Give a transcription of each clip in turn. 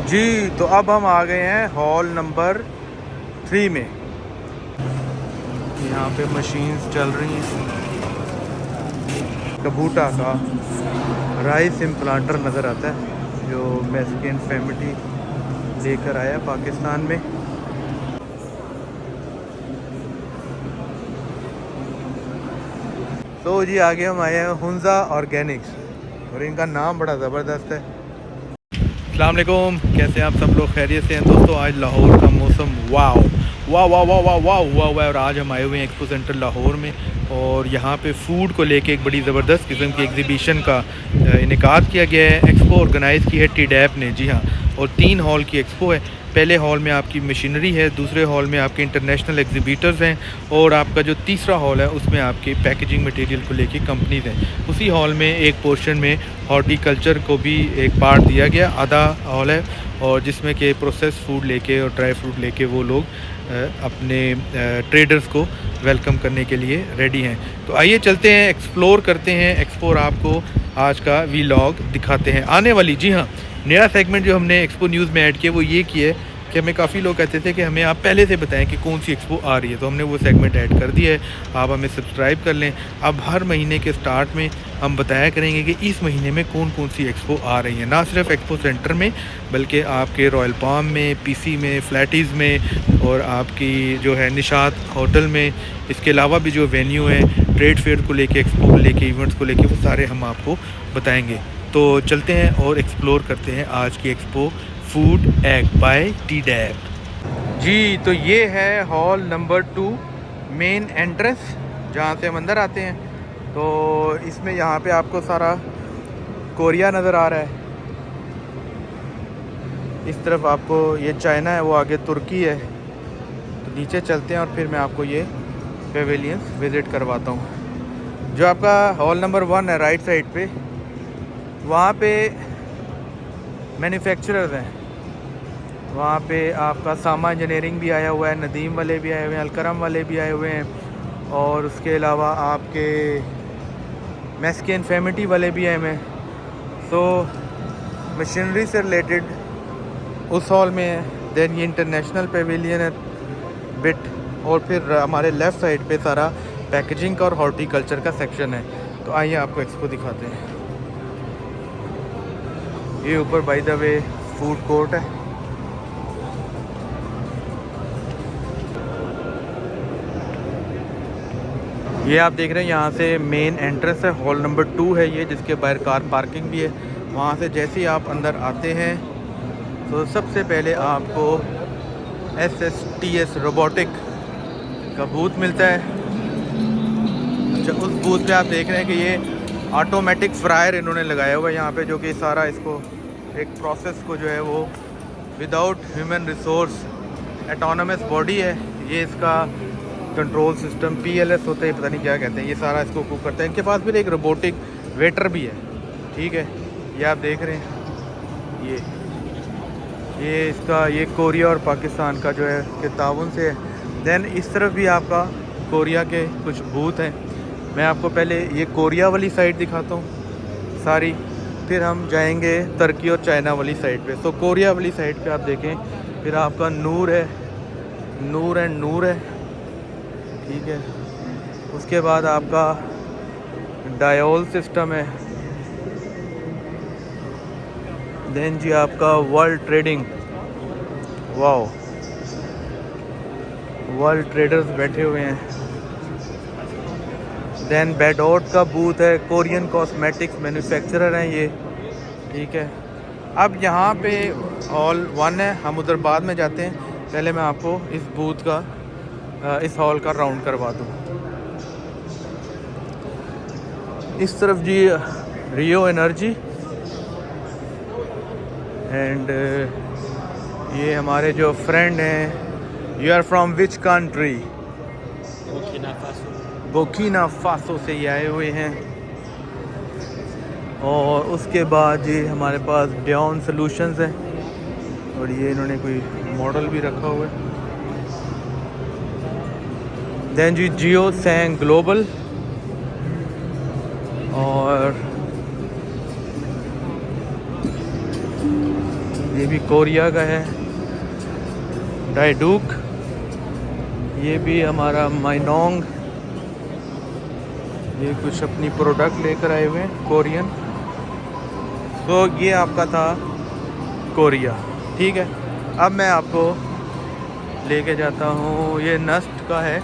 जी तो अब हम आ गए हैं हॉल नंबर 3 में। यहाँ पे मशीन्स चल रही हैं। कबूटा का राइस इम्प्लांटर नज़र आता है जो मैक्सिकन फैमिली लेकर आया पाकिस्तान में। तो जी आगे हम आए हैं हुंजा ऑर्गेनिक्स और इनका नाम बड़ा ज़बरदस्त है। अस्सलाम वालेकुम, कैसे हैं आप सब लोग? खैरियत से हैं दोस्तों? आज लाहौर का मौसम वाह वाह वाह वाह वाह वाह हुआ हुआ है और आज हम आए हुए हैं एक्सपो सेंटर लाहौर में और यहाँ पे फ़ूड को लेके एक बड़ी ज़बरदस्त किस्म की एग्जीबिशन का इनेकाद किया गया है। एक्सपो ऑर्गेनाइज़ की है टीडैप ने, जी हाँ, और 3 हॉल की एक्सपो है। पहले हॉल में आपकी मशीनरी है, दूसरे हॉल में आपके इंटरनेशनल एग्जीबिटर्स हैं और आपका जो तीसरा हॉल है उसमें आपके पैकेजिंग मटेरियल को लेके कंपनीज़ हैं। उसी हॉल में एक पोर्शन में हॉर्टिकल्चर को भी एक पार्ट दिया गया, आधा हॉल है, और जिसमें कि प्रोसेस फूड लेके और ड्राई फ्रूट लेके वो लोग अपने ट्रेडर्स को वेलकम करने के लिए रेडी हैं। तो आइए चलते हैं, एक्सप्लोर करते हैं एक्सपो, आपको आज का वीलॉग दिखाते हैं आने वाली। जी हाँ, नया सेगमेंट जो हमने एक्सपो न्यूज़ में ऐड किया वो ये किया है कि हमें काफ़ी लोग कहते थे कि हमें आप पहले से बताएं कि कौन सी एक्सपो आ रही है, तो हमने वो सेगमेंट ऐड कर दिया है। आप हमें सब्सक्राइब कर लें। अब हर महीने के स्टार्ट में हम बताया करेंगे कि इस महीने में कौन कौन सी एक्सपो आ रही है, ना सिर्फ एक्सपो सेंटर में बल्कि आपके रॉयल पाम में, पीसी में, फ्लैटीज़ में और आपकी जो है निशात होटल में। इसके अलावा भी जो वेन्यू है ट्रेड फेयर को लेके, एक्सपो को लेके, इवेंट्स को लेके, वो सारे हम आपको बताएंगे। तो चलते हैं और एक्सप्लोर करते हैं आज की एक्सपो फूड एग बाय टीडैप। जी तो ये है हॉल नंबर 2 मेन एंट्रेंस जहाँ से हम अंदर आते हैं। तो इसमें यहाँ पे आपको सारा कोरिया नज़र आ रहा है। इस तरफ आपको ये चाइना है, वो आगे तुर्की है। तो नीचे चलते हैं और फिर मैं आपको ये पेवेलियंस विज़िट करवाता हूँ। जो आपका हॉल नंबर 1 है राइट साइड पे, वहाँ पे मैन्युफैक्चरर्स हैं। वहाँ पे आपका सामा इंजीनियरिंग भी आया हुआ है, नदीम वाले भी आए हुए हैं, अलकरम वाले भी आए हुए हैं और उसके अलावा आपके मैक्सिकन फैमिली वाले भी आए हुए हैं। सो मशीनरी से रिलेटेड उस हॉल में है। देन ये इंटरनेशनल पेविलियन है बिट, और फिर हमारे लेफ़्ट साइड पे सारा पैकेजिंग का और हॉर्टिकल्चर का सेक्शन है। तो आइए आपको एक्सपो दिखाते हैं। ये ऊपर by the way food court है। ये आप देख रहे हैं यहाँ से मेन एंट्रेंस है, हॉल नंबर 2 है ये, जिसके बाहर कार पार्किंग भी है। वहाँ से जैसे ही आप अंदर आते हैं तो सबसे पहले आपको SSTS रोबोटिक का बूथ मिलता है। अच्छा, उस बूथ पे आप देख रहे हैं कि ये ऑटोमेटिक फ्रायर इन्होंने लगाया हुआ है यहाँ पे, जो कि सारा इसको एक प्रोसेस को जो है वो विदाउट ह्यूमन रिसोर्स एटोनमस बॉडी है। ये इसका कंट्रोल सिस्टम PLS होता है, पता नहीं क्या कहते हैं, ये सारा इसको कुक करता है। इनके पास भी एक रोबोटिक वेटर भी है, ठीक है। ये आप देख रहे हैं, ये इसका ये कोरिया और पाकिस्तान का जो है के ताउन से है। देन इस तरफ भी आपका कोरिया के कुछ बूथ हैं। मैं आपको पहले ये कोरिया वाली साइड दिखाता हूँ सारी, फिर हम जाएंगे तुर्की और चाइना वाली साइड पे। तो कोरिया वाली साइड पे आप देखें, फिर आपका नूर है, नूर एंड नूर है, ठीक है। उसके बाद आपका डायोल सिस्टम है। देन जी आपका world trading, wow, world traders बैठे हुए हैं। देन बेडोट का बूथ है, कोरियन कॉस्मेटिक्स मैन्युफैक्चरर हैं ये, ठीक है। अब यहाँ पे हॉल 1 है, हम उधर बाद में जाते हैं। पहले मैं आपको इस बूथ का, इस हॉल का राउंड करवा दूँ। इस तरफ जी रियो एनर्जी एंड ये हमारे जो फ्रेंड हैं। You are from which country? Burkina Faso से ये आए हुए हैं। और उसके बाद ये हमारे पास डायोन सॉल्यूशंस है और ये इन्होंने कोई मॉडल भी रखा हुआ है। देन जी जियो सैंग ग्लोबल, और ये भी कोरिया का है। डाइडूक, ये भी हमारा माइनोंग, ये कुछ अपनी प्रोडक्ट लेकर आए हुए हैं कोरियन। तो ये आपका था कोरिया, ठीक है। अब मैं आपको लेके जाता हूँ, ये नस्ट का है,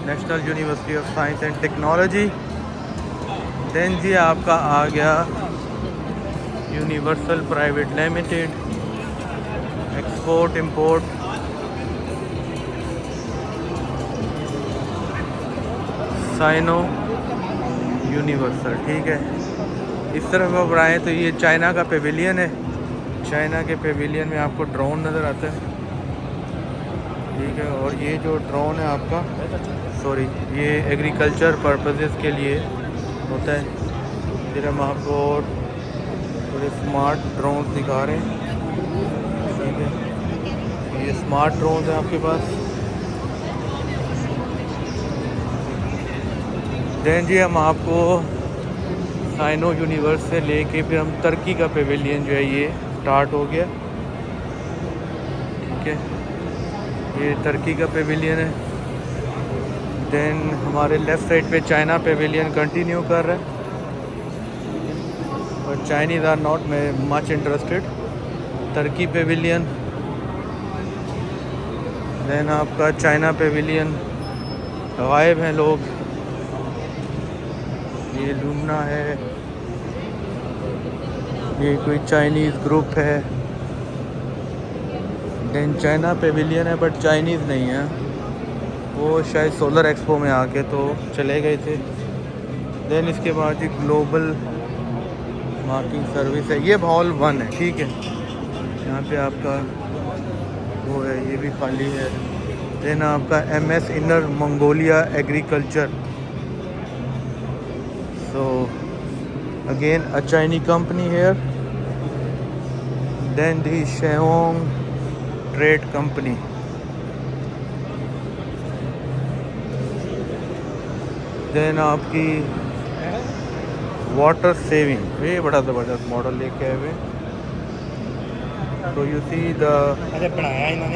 National University of Science and Technology. Then जी आपका आ गया Universal Private Limited, export import, Sino Universal, ठीक है। इस तरफ अब आए तो ये चाइना का पेविलियन है। चाइना के पेविलियन में आपको ड्रोन नज़र आता है, ठीक है। और ये जो ड्रोन है आपका, सॉरी, ये एग्रीकल्चर पर्पसेस के लिए होता है। फिर हम आपको थोड़े स्मार्ट ड्रोन दिखा रहे हैं, ठीक है। ये स्मार्ट ड्रोन है आपके पास। देन जी हम आपको साइनो यूनिवर्स से लेके फिर हम तुर्की का पेविलियन जो है ये स्टार्ट हो गया, ठीक है। ये तुर्की का पेविलियन है। देन हमारे लेफ़्ट साइड पे चाइना पेविलियन कंटिन्यू कर रहा है, और Chinese are not much interested. तुर्की पेविलियन, देन आपका चाइना पेविलियन, गायब हैं लोग। ये लूमना है, ये कोई चाइनीज़ ग्रुप है। देन चाइना पेविलियन है बट चाइनीज़ नहीं है, वो शायद सोलर एक्सपो में आके तो चले गए थे। देन इसके बाद एक ग्लोबल मार्किंग सर्विस है, ये हॉल 1 है, ठीक है। यहाँ पे आपका वो है, ये भी खाली है। देन आपका MS inner Mongolia agriculture, so again a Chinese company here. Then the Sheong Trade Company. Then आपकी वाटर सेविंग, ये बड़ा ज़बरदस्त मॉडल लेके आए हुए। तो you see the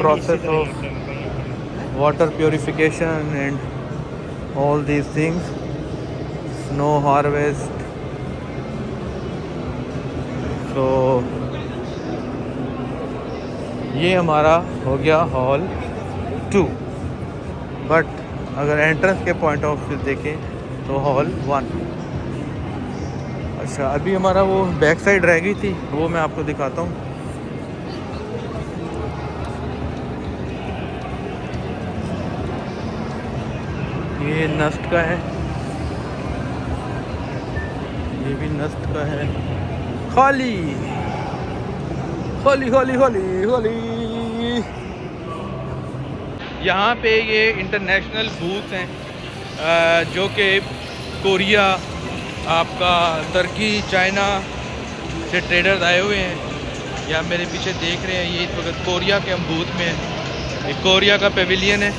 process of water purification and all these things, snow harvest. तो ये हमारा हो गया हॉल 2, बट अगर एंट्रेंस के पॉइंट ऑफ व्यू देखें तो हॉल 1। अच्छा, अभी हमारा वो बैक साइड रह गई थी, वो मैं आपको दिखाता हूँ। ये नस्ट का है, ये भी नस्ट का है। खाली खाली खाली खाली खाली। यहाँ पे ये इंटरनेशनल बूथ हैं जो कि कोरिया, आपका तुर्की, चाइना से ट्रेडर्स आए हुए हैं। या मेरे पीछे देख रहे हैं, ये इस वक्त कोरिया के हम बूथ में हैं। ये कोरिया का पेविलियन है।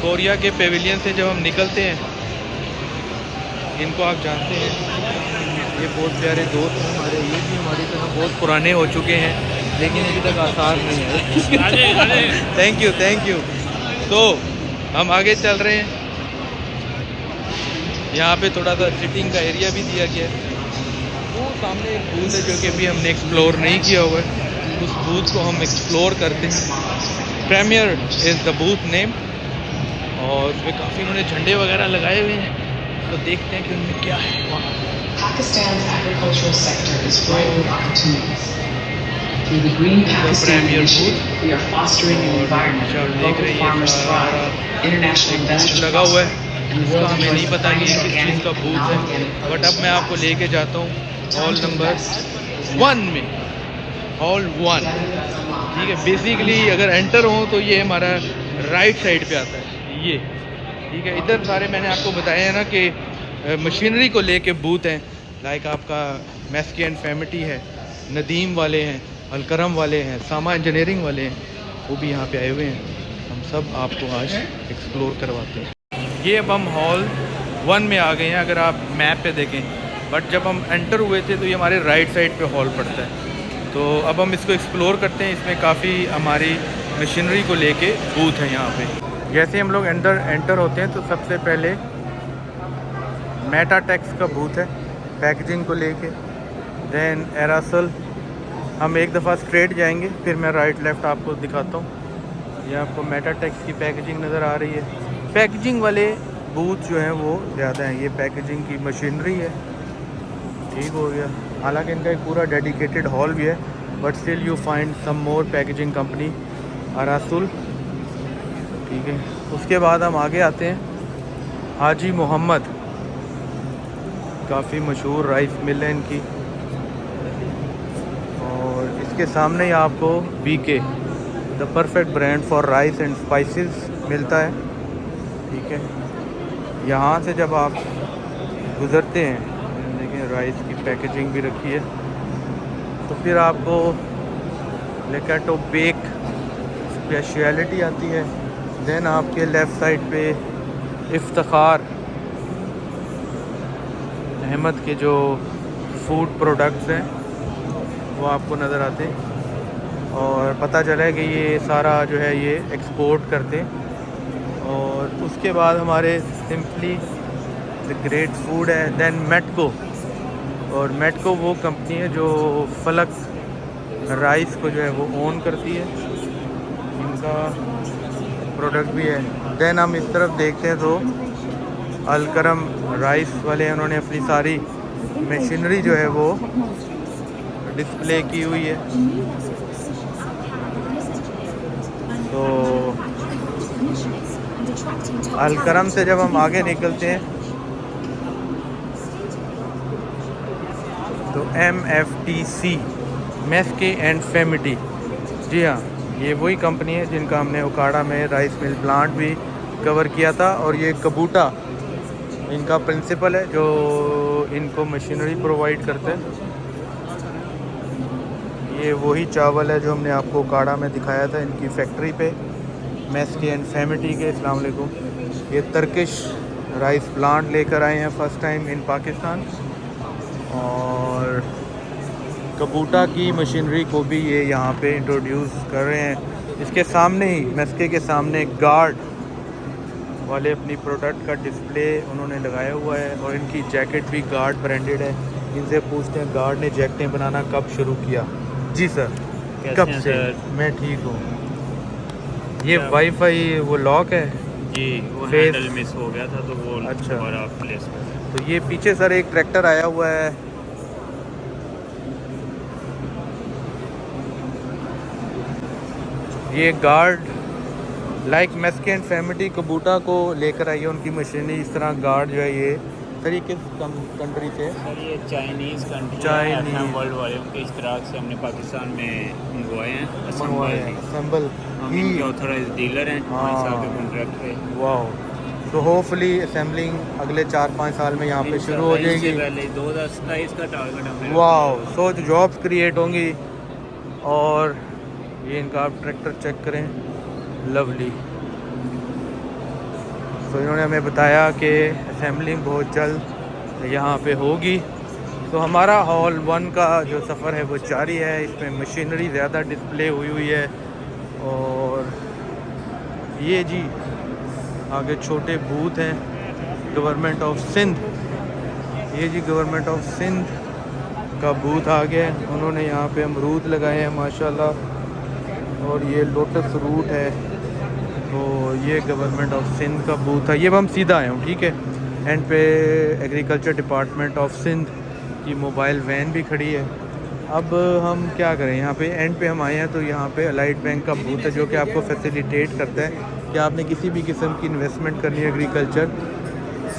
कोरिया के पेविलियन से जब हम निकलते हैं, इनको आप जानते हैं, ये बहुत प्यारे दोस्त हैं हमारे। ये भी हमारी तरह बहुत पुराने हो चुके हैं, लेकिन अभी तक आसार नहीं है। Thank you thank you. तो हम आगे चल रहे हैं। यहाँ पे थोड़ा सा सिटिंग का एरिया भी दिया गया है। वो सामने एक बूथ है जो कि अभी हमने एक्सप्लोर नहीं किया हुआ है, उस बूथ को हम एक्सप्लोर करते हैं। Premier is the booth name, और उसमें काफ़ी उन्होंने झंडे वगैरह लगाए हुए हैं, तो देखते हैं कि उनमें क्या है वहाँ। Pakistan's agricultural sector is ripe with opportunities. Through the Green Pakistan Initiative, we are fostering an environment where local farmers thrive, international investors लगा हुआ है, and the इसका world हमें नहीं enjoys पता कि finest किस चीज़ का organic बूथ and है, non-organic बट produce. अब मैं आपको लेके जाता हूँ हॉल नंबर 1 में, हॉल 1, ठीक है। बेसिकली अगर एंटर हो तो ये हमारा राइट साइड पे आता है, ये, ठीक है। इधर सारे मैंने आपको बताया है ना कि मशीनरी को लेके बूथ हैं, लाइक आपका मैस्की एंड फैमिली है, नदीम वाले हैं, अलकरम वाले हैं, सामा इंजीनियरिंग वाले हैं, वो भी यहाँ पे आए हुए हैं। हम सब आपको आज एक्सप्लोर करवाते हैं। ये अब हम हॉल 1 में आ गए हैं, अगर आप मैप पे देखें, बट जब हम एंटर हुए थे तो ये हमारे राइट साइड पे हॉल पड़ता है। तो अब हम इसको एक्सप्लोर करते हैं। इसमें काफ़ी हमारी मशीनरी को लेके बूथ है यहाँ पे। जैसे हम लोग अंदर एंटर होते हैं तो सबसे पहले मेटाटेक्स का बूथ है पैकेजिंग को लेके। देन एरासल, हम एक दफ़ा स्ट्रेट जाएंगे, फिर मैं राइट लेफ़्ट आपको दिखाता हूँ। ये आपको मेटाटेक्स की पैकेजिंग नज़र आ रही है। पैकेजिंग वाले बूथ जो हैं वो ज़्यादा हैं। ये पैकेजिंग की मशीनरी है, ठीक हो गया। हालांकि इनका एक पूरा डेडिकेटेड हॉल भी है, but still you find some more packaging company अरासुल, ठीक है। उसके बाद हम आगे आते हैं हाजी मोहम्मद, काफ़ी मशहूर राइस मिल है इनकी। और इसके सामने ही आपको BK the perfect brand for rice and spices मिलता है, ठीक है। यहाँ से जब आप गुज़रते हैं, देखिए राइस की पैकेजिंग भी रखी है, तो फिर आपको लेकाटो बेक स्पेशलिटी आती है। देन आपके लेफ़्ट साइड पे इफ्तिखार अहमद के जो फूड प्रोडक्ट्स हैं वो आपको नज़र आते हैं। और पता चला है कि ये सारा जो है ये एक्सपोर्ट करते हैं। और उसके बाद हमारे सिंपली द ग्रेट फूड है। देन मेटको, और मेटको वो कंपनी है जो फलक राइस को जो है वो ओन करती है, इनका प्रोडक्ट भी है। देन हम इस तरफ देखते हैं तो अलकरम राइस वाले हैं, उन्होंने अपनी सारी मशीनरी जो है वो डिस्प्ले की हुई है। तो अलकरम से जब हम आगे निकलते हैं तो MFTC मेस्के एंड फेमिटी, जी हाँ, ये वही कंपनी है जिनका हमने ओकाड़ा में राइस मिल प्लांट भी कवर किया था। और ये कबूटा इनका प्रिंसिपल है जो इनको मशीनरी प्रोवाइड करते हैं। ये वही चावल है जो हमने आपको ओकाड़ा में दिखाया था इनकी फैक्ट्री पे, मेस्के एंड फेमिटी के। अस्सलाम वालेकुम। ये तर्किश राइस प्लांट लेकर आए हैं फर्स्ट टाइम इन पाकिस्तान। और कबूटा की मशीनरी को भी ये यहाँ पे इंट्रोड्यूस कर रहे हैं। इसके सामने ही, मेस्के के सामने, गार्ड वाले अपनी प्रोडक्ट का डिस्प्ले उन्होंने लगाया हुआ है। और इनकी जैकेट भी गार्ड ब्रांडेड है। इनसे पूछते हैं गार्ड ने जैकेटें बनाना कब शुरू किया। जी सर, कब से? मैं ठीक हूँ। ये वाईफाई वो लॉक है जी, वो हैंडल मिस हो गया था तो वो अच्छा, दोबारा प्लेस कर। तो ये पीछे सर एक ट्रैक्टर आया हुआ है, ये गार्ड लाइक मेस्के एंड फेमिटी कबूटा को लेकर आई है उनकी मशीनरी। इस तरह गार्ड जो है ये सर ये किस कंट्री से? सर ये Chinese country Chinese FM world वाले उनके इश्तराक से हमने पाकिस्तान में मंगवाए हैं। असम्बल हम इनके ऑथराइज डीलर हैं, 5 साल के कॉन्ट्रैक्ट पे। वाह, तो होपफुली असेंबलिंग अगले 4-5 साल में यहाँ पे शुरू हो जाएगी। पहले 2027 का टारगेट हमने। वाह, सो जॉब्स क्रिएट होंगी। और ये इनका आप ट्रैक्टर चेक करें, लवली। तो इन्होंने हमें बताया कि असेंबलिंग बहुत जल्द यहाँ पे होगी। तो हमारा हॉल 1 का जो सफ़र है वो जारी है। इसमें मशीनरी ज़्यादा डिस्प्ले हुई है। और ये जी आगे छोटे बूथ हैं गवर्नमेंट ऑफ सिंध। ये जी गवर्नमेंट ऑफ सिंध का बूथ आ गया है। उन्होंने यहाँ पे अमरूद लगाए हैं माशाल्लाह। और ये लोटस रूट है। तो ये गवर्नमेंट ऑफ सिंध का बूथ है। ये हम सीधा आए हूँ, ठीक है। एंड पे एग्रीकल्चर डिपार्टमेंट ऑफ सिंध की मोबाइल वैन भी खड़ी है। अब हम क्या करें, यहाँ पे एंड पे हम आए हैं तो यहाँ पे अलाइड बैंक का बूथ है जो कि आपको फैसिलिटेट करता है कि आपने किसी भी किस्म की इन्वेस्टमेंट करनी है एग्रीकल्चर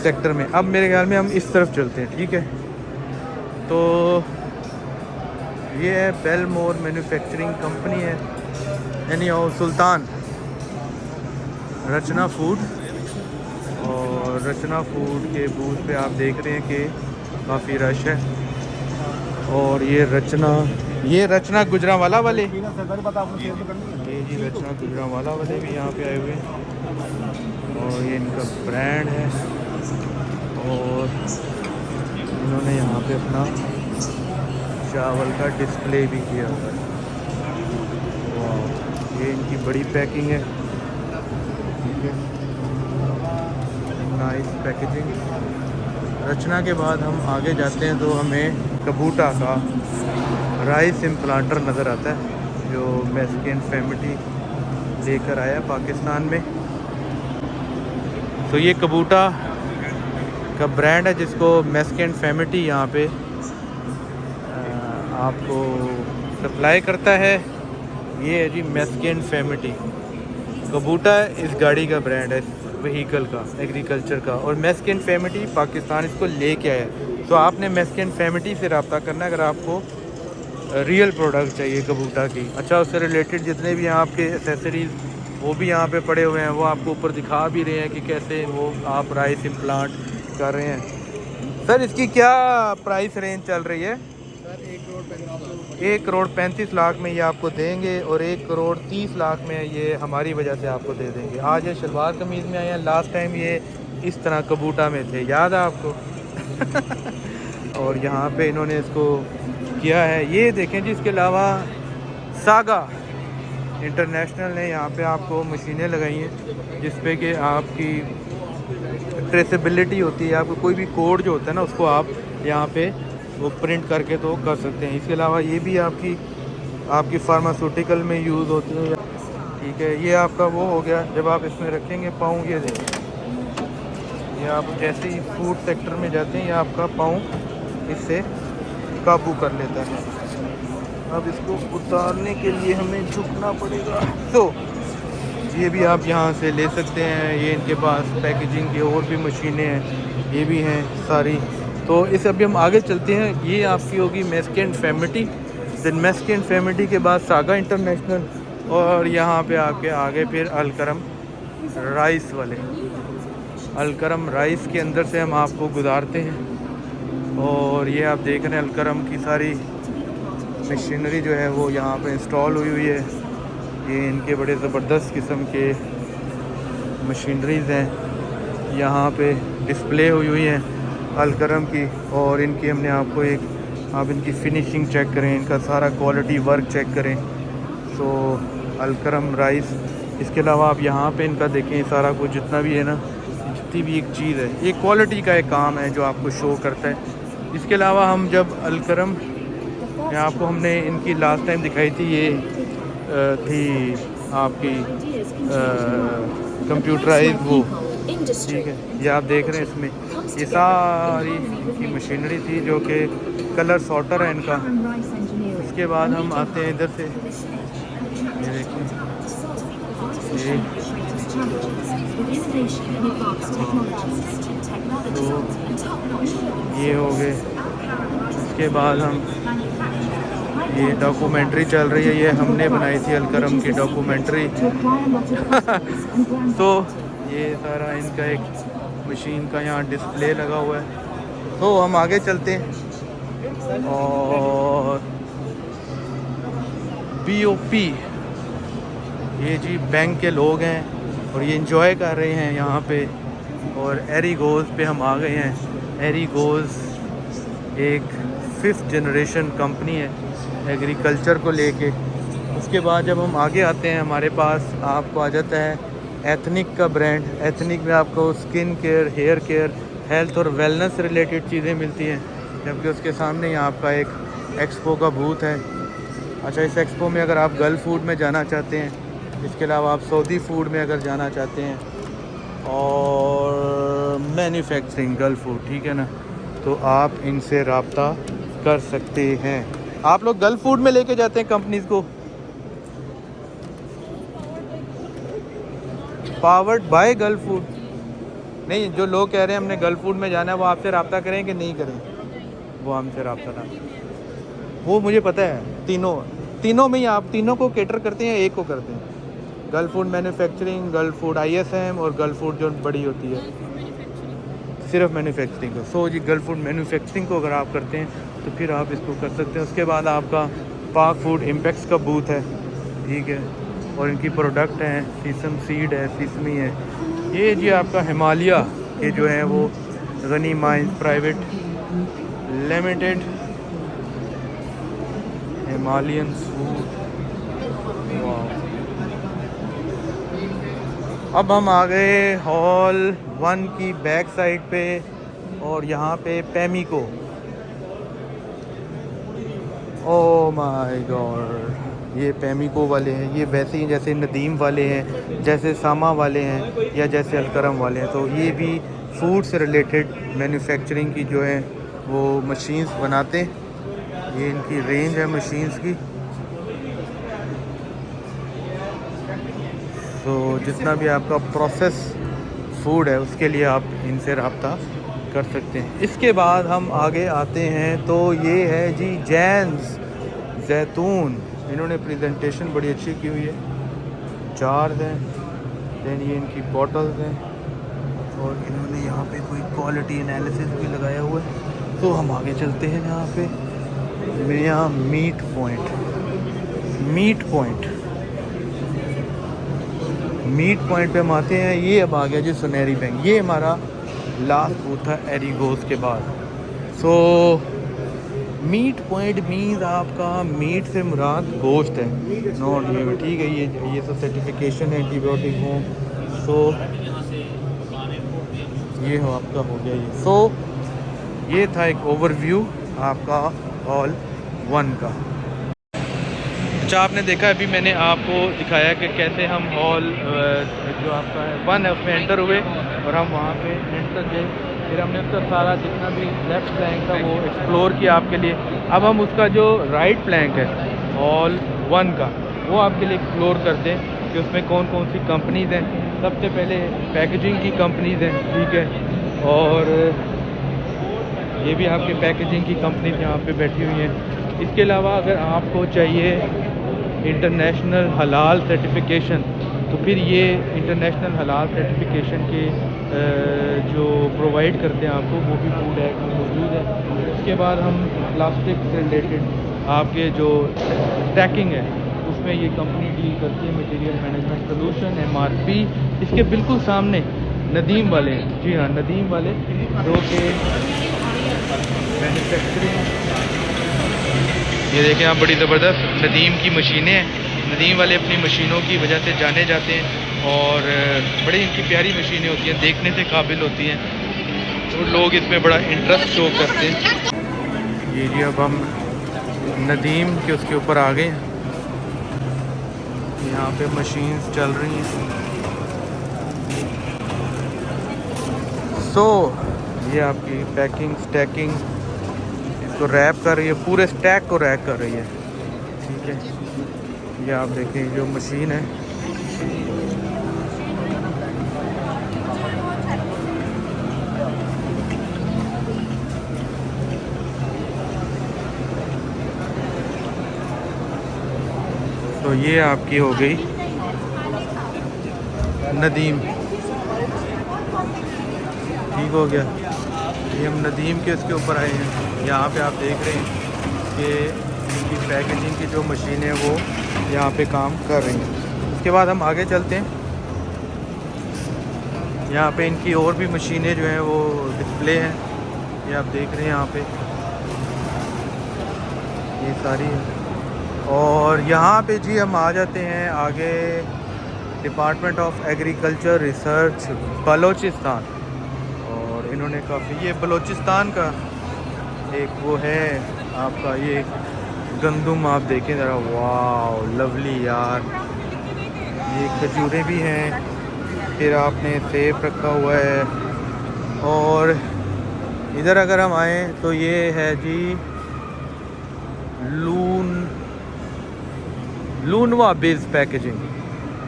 सेक्टर में। अब मेरे ख्याल में हम इस तरफ चलते हैं, ठीक है। तो ये है बेलमोर मैन्युफैक्चरिंग कंपनी है, यानी और सुल्तान रचना फूड। और रचना फूड के बूथ पे आप देख रहे हैं कि काफ़ी रश है। और ये रचना गुजरांवाला वाले, ये जी रचना गुजरांवाला वाले भी यहाँ पे आए हुए हैं। और ये इनका ब्रांड है। और इन्होंने यहाँ पे अपना चावल का डिस्प्ले भी किया हुआ है। वाह, ये इनकी बड़ी पैकिंग है। ठीक है, नाइस पैकेजिंग। रचना के बाद हम आगे जाते हैं तो हमें कबूटा का राइस इम्प्लांटर नज़र आता है जो मैस्किन फैमिली लेकर आया पाकिस्तान में। तो ये कबूटा का ब्रांड है जिसको मैस्किन फैमिली यहाँ पे आपको सप्लाई करता है। ये है जी मैस्किन फैमिली। कबूटा इस गाड़ी का ब्रांड है, व्हीकल का, एग्रीकल्चर का, और मैस्किन फैमिली पाकिस्तान इसको लेके आया। तो आपने मैस्किन फैमिली से रब्ता करना है अगर आपको रियल प्रोडक्ट चाहिए कबूटा की। अच्छा, उससे रिलेटेड जितने भी यहाँ आपके एसेसरीज़ वो भी यहाँ पे पड़े हुए हैं, वो आपको ऊपर दिखा भी रहे हैं कि कैसे वो आप राइस इम्प्लांट कर रहे हैं। सर इसकी क्या प्राइस रेंज चल रही है? सर 1 करोड़ 35 लाख में ये आपको देंगे और 1 करोड़ 30 लाख में ये हमारी वजह से आपको दे देंगे। आज ये शलवार कमीज़ में आए हैं, लास्ट टाइम ये इस तरह कबूटा में थे, याद है आपको? और यहाँ पे इन्होंने इसको किया है, ये देखें जी। इसके अलावा सागा इंटरनेशनल ने यहाँ पे आपको मशीनें लगाई हैं जिस पे कि आपकी ट्रेसेबिलिटी होती है। आपको कोई भी कोड जो होता है ना उसको आप यहाँ पे वो प्रिंट करके तो कर सकते हैं। इसके अलावा ये भी आपकी फार्मास्यूटिकल में यूज़ होती है। ठीक है, ये आपका वो हो गया जब आप इसमें रखेंगे पाँव। ये देखें, ये आप जैसे ही फूड सेक्टर में जाते हैं ये आपका पाँव इससे काबू कर लेता है। अब इसको उतारने के लिए हमें झुकना पड़ेगा। तो ये भी आप यहाँ से ले सकते हैं। ये इनके पास पैकेजिंग की और भी मशीनें हैं, ये भी हैं सारी। तो इस अभी हम आगे चलते हैं। ये आपकी होगी मैस्किन फैमिली, देन मैस्किन फैमिली के बाद सागा इंटरनेशनल, और यहाँ पे आपके आगे फिर अलकरम राइस वाले। अलकरम राइस के अंदर से हम आपको गुजारते हैं। और ये आप देख रहे हैं अलकरम की सारी मशीनरी जो है वो यहाँ पे इंस्टॉल हुई है। ये इनके बड़े ज़बरदस्त किस्म के मशीनरीज़ हैं, यहाँ पे डिस्प्ले हुई हैं अलकरम की। और इनकी हमने आपको आप इनकी फिनिशिंग चेक करें, इनका सारा क्वालिटी वर्क चेक करें। तो अलकरम राइस। इसके अलावा आप यहाँ पे इनका देखें, सारा कुछ जितना भी है ना, जितनी भी एक चीज़ है, ये क्वालिटी का एक काम है जो आपको शो करता है। इसके अलावा हम जब अलकरम आपको हमने इनकी लास्ट टाइम दिखाई थी, ये थी आपकी कंप्यूटराइज वो। ठीक है, ये आप देख रहे हैं इसमें ये सारी इनकी मशीनरी थी जो कि कलर सॉर्टर है इनका। इसके बाद हम आते हैं इधर से, ये देखिए ये हो गए। इसके बाद हम ये डॉक्यूमेंट्री चल रही है, ये हमने बनाई थी अलकरम की डॉक्यूमेंट्री। तो ये सारा इनका एक मशीन का यहाँ डिस्प्ले लगा हुआ है। तो हम आगे चलते हैं। और BOP, ये जी बैंक के लोग हैं और ये इंजॉय कर रहे हैं यहाँ पे। और एरिगोज़ पे हम आ गए हैं। एरिगोज़ एक 5th जनरेशन कंपनी है एग्रीकल्चर को लेके। उसके बाद जब हम आगे आते हैं हमारे पास आपको आ जाता है एथनिक का ब्रांड। एथनिक में आपको skin care, hair care, health और वेलनेस रिलेटेड चीज़ें मिलती हैं। जबकि उसके सामने यहाँ आपका एक एक्सपो का बूथ है। अच्छा, इस एक्सपो में अगर आप गल्फ़ फूड में जाना चाहते हैं, इसके अलावा आप सऊदी फूड में अगर जाना चाहते हैं, और मैन्युफैक्चरिंग गल्फ़ फूड, ठीक है ना, तो आप इनसे रब्ता कर सकते हैं। आप लोग गल्फ़ फूड में लेके जाते हैं कंपनीज़ को, पावर्ड बाय गल्फ़ फूड। नहीं, जो लोग कह रहे हैं हमने गल्फ़ फूड में जाना है, वो आपसे रब्ता करें कि नहीं करें? वो हमसे रब्ता ना, वो मुझे पता है। तीनों में ही आप तीनों को कैटर करते हैं, एक को करते हैं? Gulf food manufacturing, gulf food ISM और गल्फ़ फूड जो बड़ी होती है सिर्फ मैन्युफैक्चरिंग को। सो जी, गल्फ़ फूड मैन्युफैक्चरिंग को अगर आप करते हैं तो फिर आप इसको कर सकते हैं। उसके बाद आपका पाक फूड इम्पैक्ट्स का बूथ है, ठीक है, और इनकी प्रोडक्ट हैं, सीसम सीड है, सीसमी है। ये जी आपका हिमालय के जो है वो Gani mines private limited Himalayan food. वाह। अब हम आ गए हॉल 1 की बैक साइड पे और यहाँ पे पेमिको। ओह माय गॉड, ये पेमिको वाले हैं। ये वैसे ही जैसे नदीम वाले हैं, जैसे सामा वाले हैं या जैसे अलकरम वाले हैं, तो ये भी फूड से रिलेटेड मैन्युफैक्चरिंग की जो है वो मशीन्स बनाते हैं। ये इनकी रेंज है मशीन्स की। तो जितना भी आपका प्रोसेस फूड है उसके लिए आप इनसे रब्ता कर सकते हैं। इसके बाद हम आगे आते हैं तो ये है जी जैन्स जैतून। इन्होंने प्रेजेंटेशन बड़ी अच्छी की हुई है। जार्स हैं, दैन ये इनकी बॉटल्स हैं और इन्होंने यहाँ पे कोई क्वालिटी एनालिसिस भी लगाया हुआ है। तो हम आगे चलते हैं यहाँ पे। यहाँ मीट पॉइंट पे हम आते हैं। ये अब आ गया जी सुनहरी बैंक। ये हमारा लास्ट बूथ था एरिगोस के बाद। सो मीट पॉइंट मीन्स आपका मीट से मुराद गोश्त है, नॉट ये ठीक है। ये सब सर्टिफिकेशन है एंटीबायोटिक होम। सो ये हो आपका हो गया ये। सो ये था एक ओवरव्यू आपका हॉल 1 का। अच्छा, आपने देखा अभी मैंने आपको दिखाया कि कैसे हम हॉल जो आपका है 1 है उसमें एंटर हुए और हम वहाँ पे एंटर गए। फिर हमने उसका सारा जितना भी लेफ़्ट फ्लैंक था वो एक्सप्लोर किया आपके लिए। अब हम उसका जो राइट फ्लैंक है हॉल 1 का वो आपके लिए एक्सप्लोर करते हैं कि उसमें कौन कौन सी कंपनीज़ हैं। सबसे पहले पैकेजिंग की कंपनीज़ हैं, ठीक है, और ये भी आपके पैकेजिंग की कंपनीज यहाँ पे बैठी हुई हैं। इसके अलावा अगर आपको चाहिए इंटरनेशनल हलाल सर्टिफिकेशन तो फिर ये इंटरनेशनल हलाल सर्टिफिकेशन के जो प्रोवाइड करते हैं आपको वो भी फूड एक्ट में मौजूद है। उसके बाद हम प्लास्टिक से रिलेटेड आपके जो स्टैकिंग है उसमें ये कंपनी डील करती है, मटेरियल मैनेजमेंट सोल्यूशन MRP। इसके बिल्कुल सामने नदीम वाले, जी हाँ नदीम वाले, जो कि मैन्युफैक्चरिंग, ये देखें आप बड़ी ज़बरदस्त नदीम की मशीनें हैं। नदीम वाले अपनी मशीनों की वजह से जाने जाते हैं और बड़ी इनकी प्यारी मशीनें होती हैं, देखने से काबिल होती हैं, तो लोग इसमें बड़ा इंटरेस्ट शो करते हैं। ये जी अब हम नदीम के उसके ऊपर आ गए हैं। यहाँ पे मशीन्स चल रही हैं। सो ये आपकी पैकिंग स्टैकिंग इसको रैप कर रही है, पूरे स्टैक को रैप कर रही है, ठीक है। ये आप देखें जो मशीन है, तो ये आपकी हो गई नदीम, ठीक हो गया। ये हम नदीम के उसके ऊपर आए हैं। यहाँ पे आप देख रहे हैं कि इनकी पैकेजिंग की जो मशीन है वो यहाँ पे काम कर रही हैं। उसके बाद हम आगे चलते हैं। यहाँ पे इनकी और भी मशीनें जो हैं वो डिस्प्ले हैं, ये आप देख रहे हैं यहाँ पे, ये सारी है। और यहाँ पे जी हम आ जाते हैं आगे, department of agriculture research Balochistan. और इन्होंने काफ़ी, ये बलोचिस्तान का एक वो है आपका, ये गंदम आप देखें ज़रा, वाह लवली यार। ये खजूरें भी हैं, फिर आपने सेब रखा हुआ है। और इधर अगर हम आए तो ये है जी लूनवा बिज पैकेजिंग,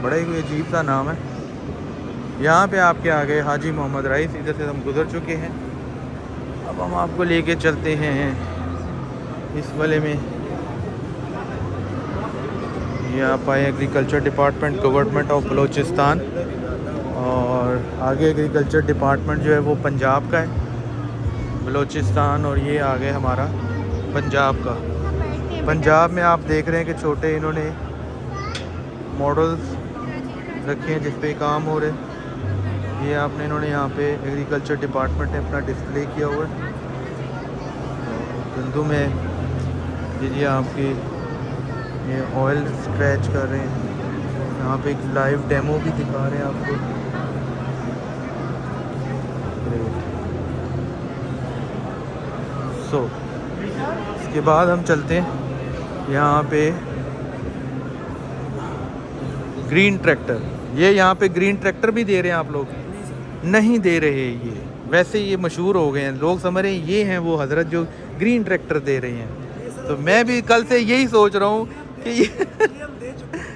बड़ा ही अजीब सा नाम है। यहाँ पे आपके आगे हाजी मोहम्मद राइस, इधर से हम गुज़र चुके हैं। अब हम आपको लेके चलते हैं इस वाले में। ये आप आए agriculture department government of Balochistan, और आगे एग्रीकल्चर डिपार्टमेंट जो है वो पंजाब का है, बलूचिस्तान, और ये आगे हमारा पंजाब का। पंजाब में आप देख रहे हैं कि छोटे इन्होंने मॉडल्स रखे हैं जिस पे काम हो रहे। ये आपने इन्होंने यहाँ पे एग्रीकल्चर डिपार्टमेंट ने अपना डिस्प्ले किया हुआ है। गंदम है, ये आपकी ये ऑयल स्क्रैच कर रहे हैं। यहाँ पे एक लाइव डेमो भी दिखा रहे हैं आपको। सो इसके बाद हम चलते हैं यहाँ पे ग्रीन ट्रैक्टर। ये यहाँ पे ग्रीन ट्रैक्टर भी दे रहे हैं आप लोग? नहीं दे रहे। ये वैसे ये मशहूर हो गए हैं, लोग समझ रहे हैं ये हैं वो हजरत जो ग्रीन ट्रैक्टर दे रहे हैं। तो मैं भी कल से यही सोच रहा हूँ कि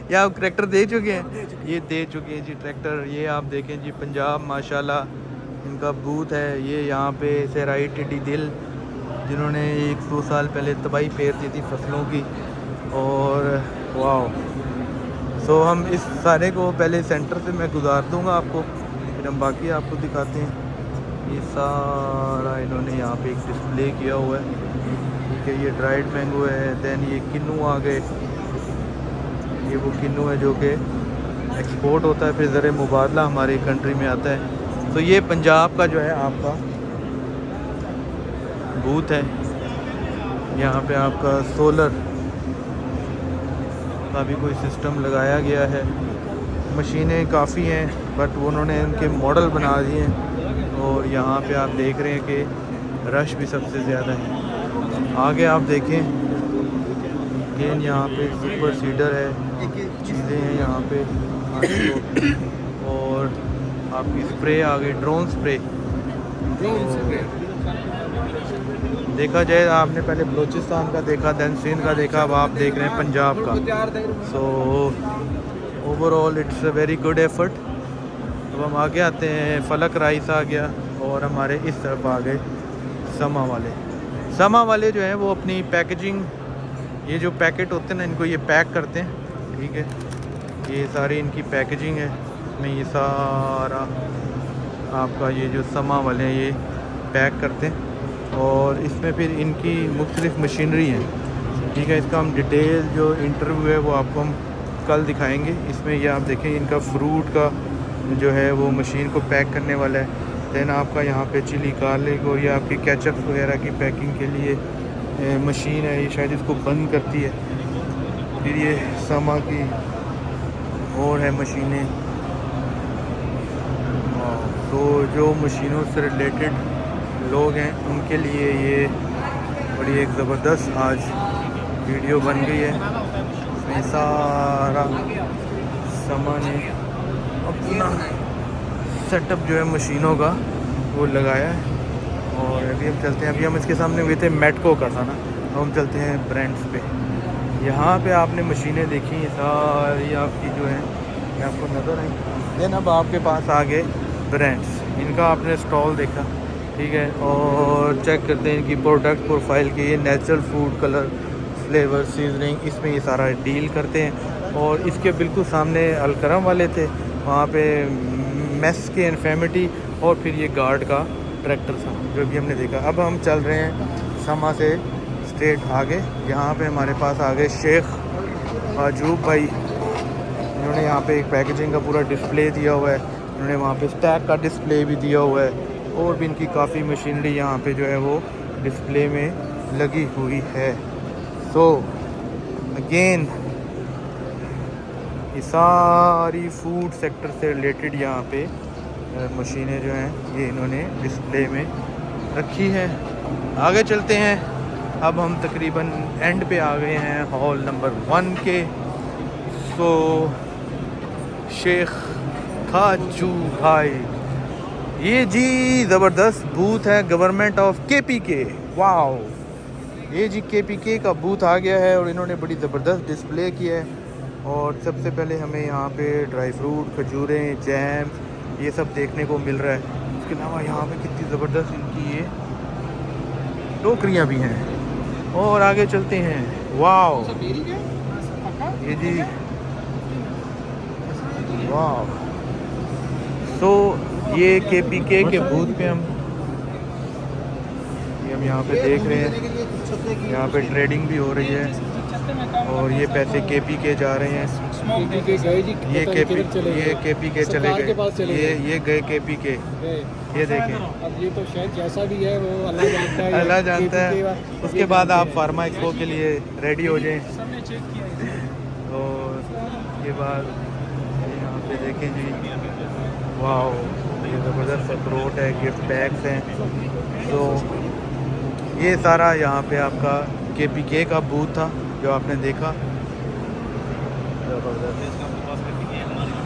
ये आप ट्रैक्टर दे चुके हैं। ये दे चुके हैं जी ट्रैक्टर। ये आप देखें जी पंजाब माशाल्लाह इनका बूथ है। ये यहाँ पे सेराई टिड्डी दिल जिन्होंने 100 साल पहले तबाही फेर दी थी फसलों की। और वाह, सो हम इस सारे को पहले सेंटर से मैं गुजार दूंगा आपको, फिर हम बाकी आपको दिखाते हैं। ये सारा इन्होंने यहाँ पे एक डिस्प्ले किया हुआ है, ठीक है। ये ड्राइड मैंगो है, दैन ये किन्नू आ गए। ये वो किन्नू है जो कि एक्सपोर्ट होता है, फिर ज़र मुबादला हमारी कंट्री में आता है। तो ये पंजाब का जो है आपका बूथ है। यहाँ पे आपका सोलर का भी कोई सिस्टम लगाया गया है। मशीनें काफ़ी हैं बट उन्होंने इनके मॉडल बना दिए हैं। और यहाँ पे आप देख रहे हैं कि रश भी सबसे ज़्यादा है। आगे आप देखें अगेन यहाँ पे सुपर सीडर है, चीज़ें हैं यहाँ पे। और आपकी स्प्रे आ गई, ड्रोन स्प्रे। देखा जाए आपने पहले बलूचिस्तान का देखा, दैन सिंध का देखा, अब आप देख रहे हैं पंजाब का। So overall it's a very good effort. अब हम आगे आते हैं, फलक राइस आ गया और हमारे इस तरफ आ गए समा वाले। समा वाले जो हैं वो अपनी पैकेजिंग, ये जो पैकेट होते हैं ना इनको ये पैक करते हैं, ठीक है। ये सारी इनकी पैकेजिंग है, इसमें ये सारा आपका ये जो समा वाले हैं ये पैक करते हैं। और इसमें फिर इनकी मुख्तलिफ मशीनरी है, ठीक है। इसका हम डिटेल जो इंटरव्यू है वो आपको हम कल दिखाएंगे। इसमें ये आप देखें इनका फ्रूट का जो है वो मशीन को पैक करने वाला है। दैन आपका यहाँ पे चिली गार्लिक और ये आपकी केचप वगैरह की पैकिंग के लिए मशीन है, ये शायद इसको बंद करती है। फिर ये समा की और है मशीनें। तो जो मशीनों से रिलेटेड लोग हैं उनके लिए ये बड़ी एक ज़बरदस्त आज वीडियो बन गई है। इसमें सारा सामान अपना सेटअप जो है मशीनों का वो लगाया है। और अभी हम चलते हैं, अभी हम इसके सामने हुए थे मेटको का था ना, तो हम चलते हैं ब्रांड्स पे। यहाँ पे आपने मशीनें देखी सारी आपकी जो है ये आपको नज़र आई। देन अब आपके पास आ गए ब्रांड्स, इनका आपने स्टॉल देखा, ठीक है। और चेक करते हैं इनकी प्रोडक्ट प्रोफाइल की। ये natural food colour flavour seasoning इसमें ये सारा डील करते हैं। और इसके बिल्कुल सामने अलकरम वाले थे, वहाँ पे मेस के इन्फेमिटी और फिर ये गार्ड का ट्रैक्टर था जो भी हमने देखा। अब हम चल रहे हैं समा से स्ट्रेट आगे। यहाँ पे हमारे पास आ गए शेख आजूब भाई, इन्होंने यहाँ पे एक पैकेजिंग का पूरा डिस्प्ले दिया हुआ है। इन्होंने वहाँ पे स्टैक का डिस्प्ले भी दिया हुआ है और भी इनकी काफ़ी मशीनरी यहाँ पे जो है वो डिस्प्ले में लगी हुई है। सो अगेन ये सारी फूड सेक्टर से रिलेटेड यहाँ पे मशीनें जो हैं ये इन्होंने डिस्प्ले में रखी है। आगे चलते हैं, अब हम तकरीबन एंड पे आ गए हैं हॉल नंबर 1 के। सो शेख खाजू भाई, ये जी ज़बरदस्त बूथ है गवर्नमेंट ऑफ KPK। वाओ, ये जी KPK का बूथ आ गया है और इन्होंने बड़ी ज़बरदस्त डिस्प्ले किया है। और सबसे पहले हमें यहाँ पे ड्राई फ्रूट, खजूरें, जैम ये सब देखने को मिल रहा है। इसके अलावा यहाँ पे कितनी ज़बरदस्त इनकी ये टोकरियाँ भी हैं। और आगे चलते हैं, वाओ ये जी वाओ। सो ये KPK के बूथ पे हम यहाँ पे देख रहे हैं, यहाँ पे ट्रेडिंग भी हो रही है और ये पैसे KPK जा रहे हैं। ये KPK चले गए, ये गए KPK, ये देखें। अब ये तो शायद जैसा भी है वो अल्लाह जानता है, अल्लाह जानता है। उसके बाद आप फार्मा एक्सपो के लिए रेडी हो जाएं। और उसके बाद यहाँ पे देखें जी, वाओ ये ज़बरदस्त अखरोट है, गिफ्ट बैग्स हैं। तो ये सारा यहाँ पे आपका KPK का बूथ था जो आपने देखा। ज़बरदस्त,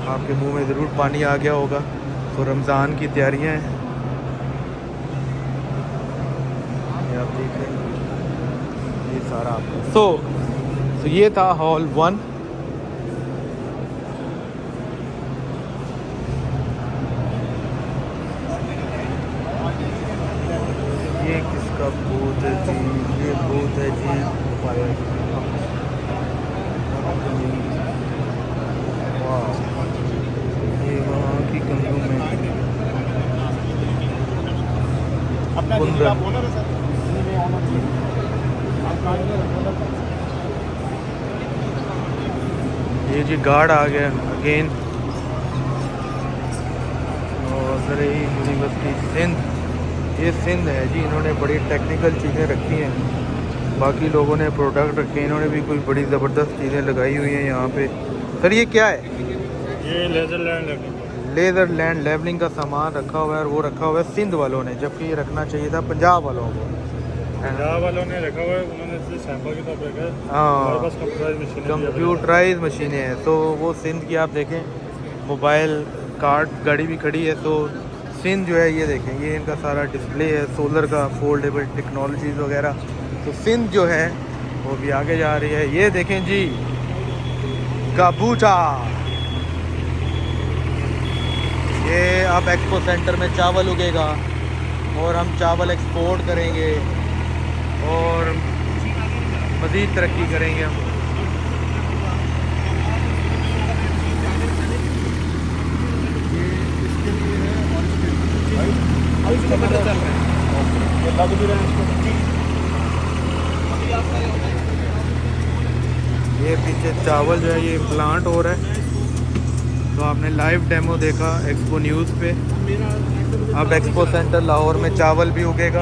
आपके मुंह में ज़रूर पानी आ गया होगा। तो रमज़ान की तैयारियाँ हैं, ये आप देख रहे हैं, ये सारा आपका। तो ये था हॉल 1। ये किसका बूथ है जी? ये बूथ है जी फायर। वाह, ये वहाँ की कंजूम में ये जी गार्ड आ गया अगेन। और सर यूनिवर्सिटी सिंध, ये सिंध है जी, इन्होंने बड़ी टेक्निकल चीज़ें रखी हैं। बाकी लोगों ने प्रोडक्ट रखे, इन्होंने भी कोई बड़ी ज़बरदस्त चीज़ें लगाई हुई हैं यहाँ पे। सर ये क्या है? ये लेज़र लैंड लेवलिंग का सामान रखा हुआ है, और वो रखा हुआ है सिंध वालों ने, जबकि ये रखना चाहिए था पंजाब वालों को। पंजाब वालों ने रखा हुआ है, उन्होंने सिर्फ सैंपल के तौर पर रखा है। हाँ, हमारे पास कंप्यूटराइज मशीनें हैं। तो वो सिंध की आप देखें, मोबाइल कार्ड गाड़ी भी खड़ी है। तो सिंध जो है, ये देखें, ये इनका सारा डिस्प्ले है, सोलर का, फोल्डेबल टेक्नोलॉजीज़ वगैरह। तो सिंध जो है वो भी आगे जा रही है। ये देखें जी, काबूचा, ये अब एक्सपो सेंटर में चावल उगेगा और हम चावल एक्सपोर्ट करेंगे और मज़ीद तरक्की करेंगे हम। ये पीछे चावल जो है ये प्लांट हो रहा है। तो आपने लाइव डेमो देखा एक्सपो न्यूज़ पे। अब एक्सपो सेंटर लाहौर में चावल भी उगेगा।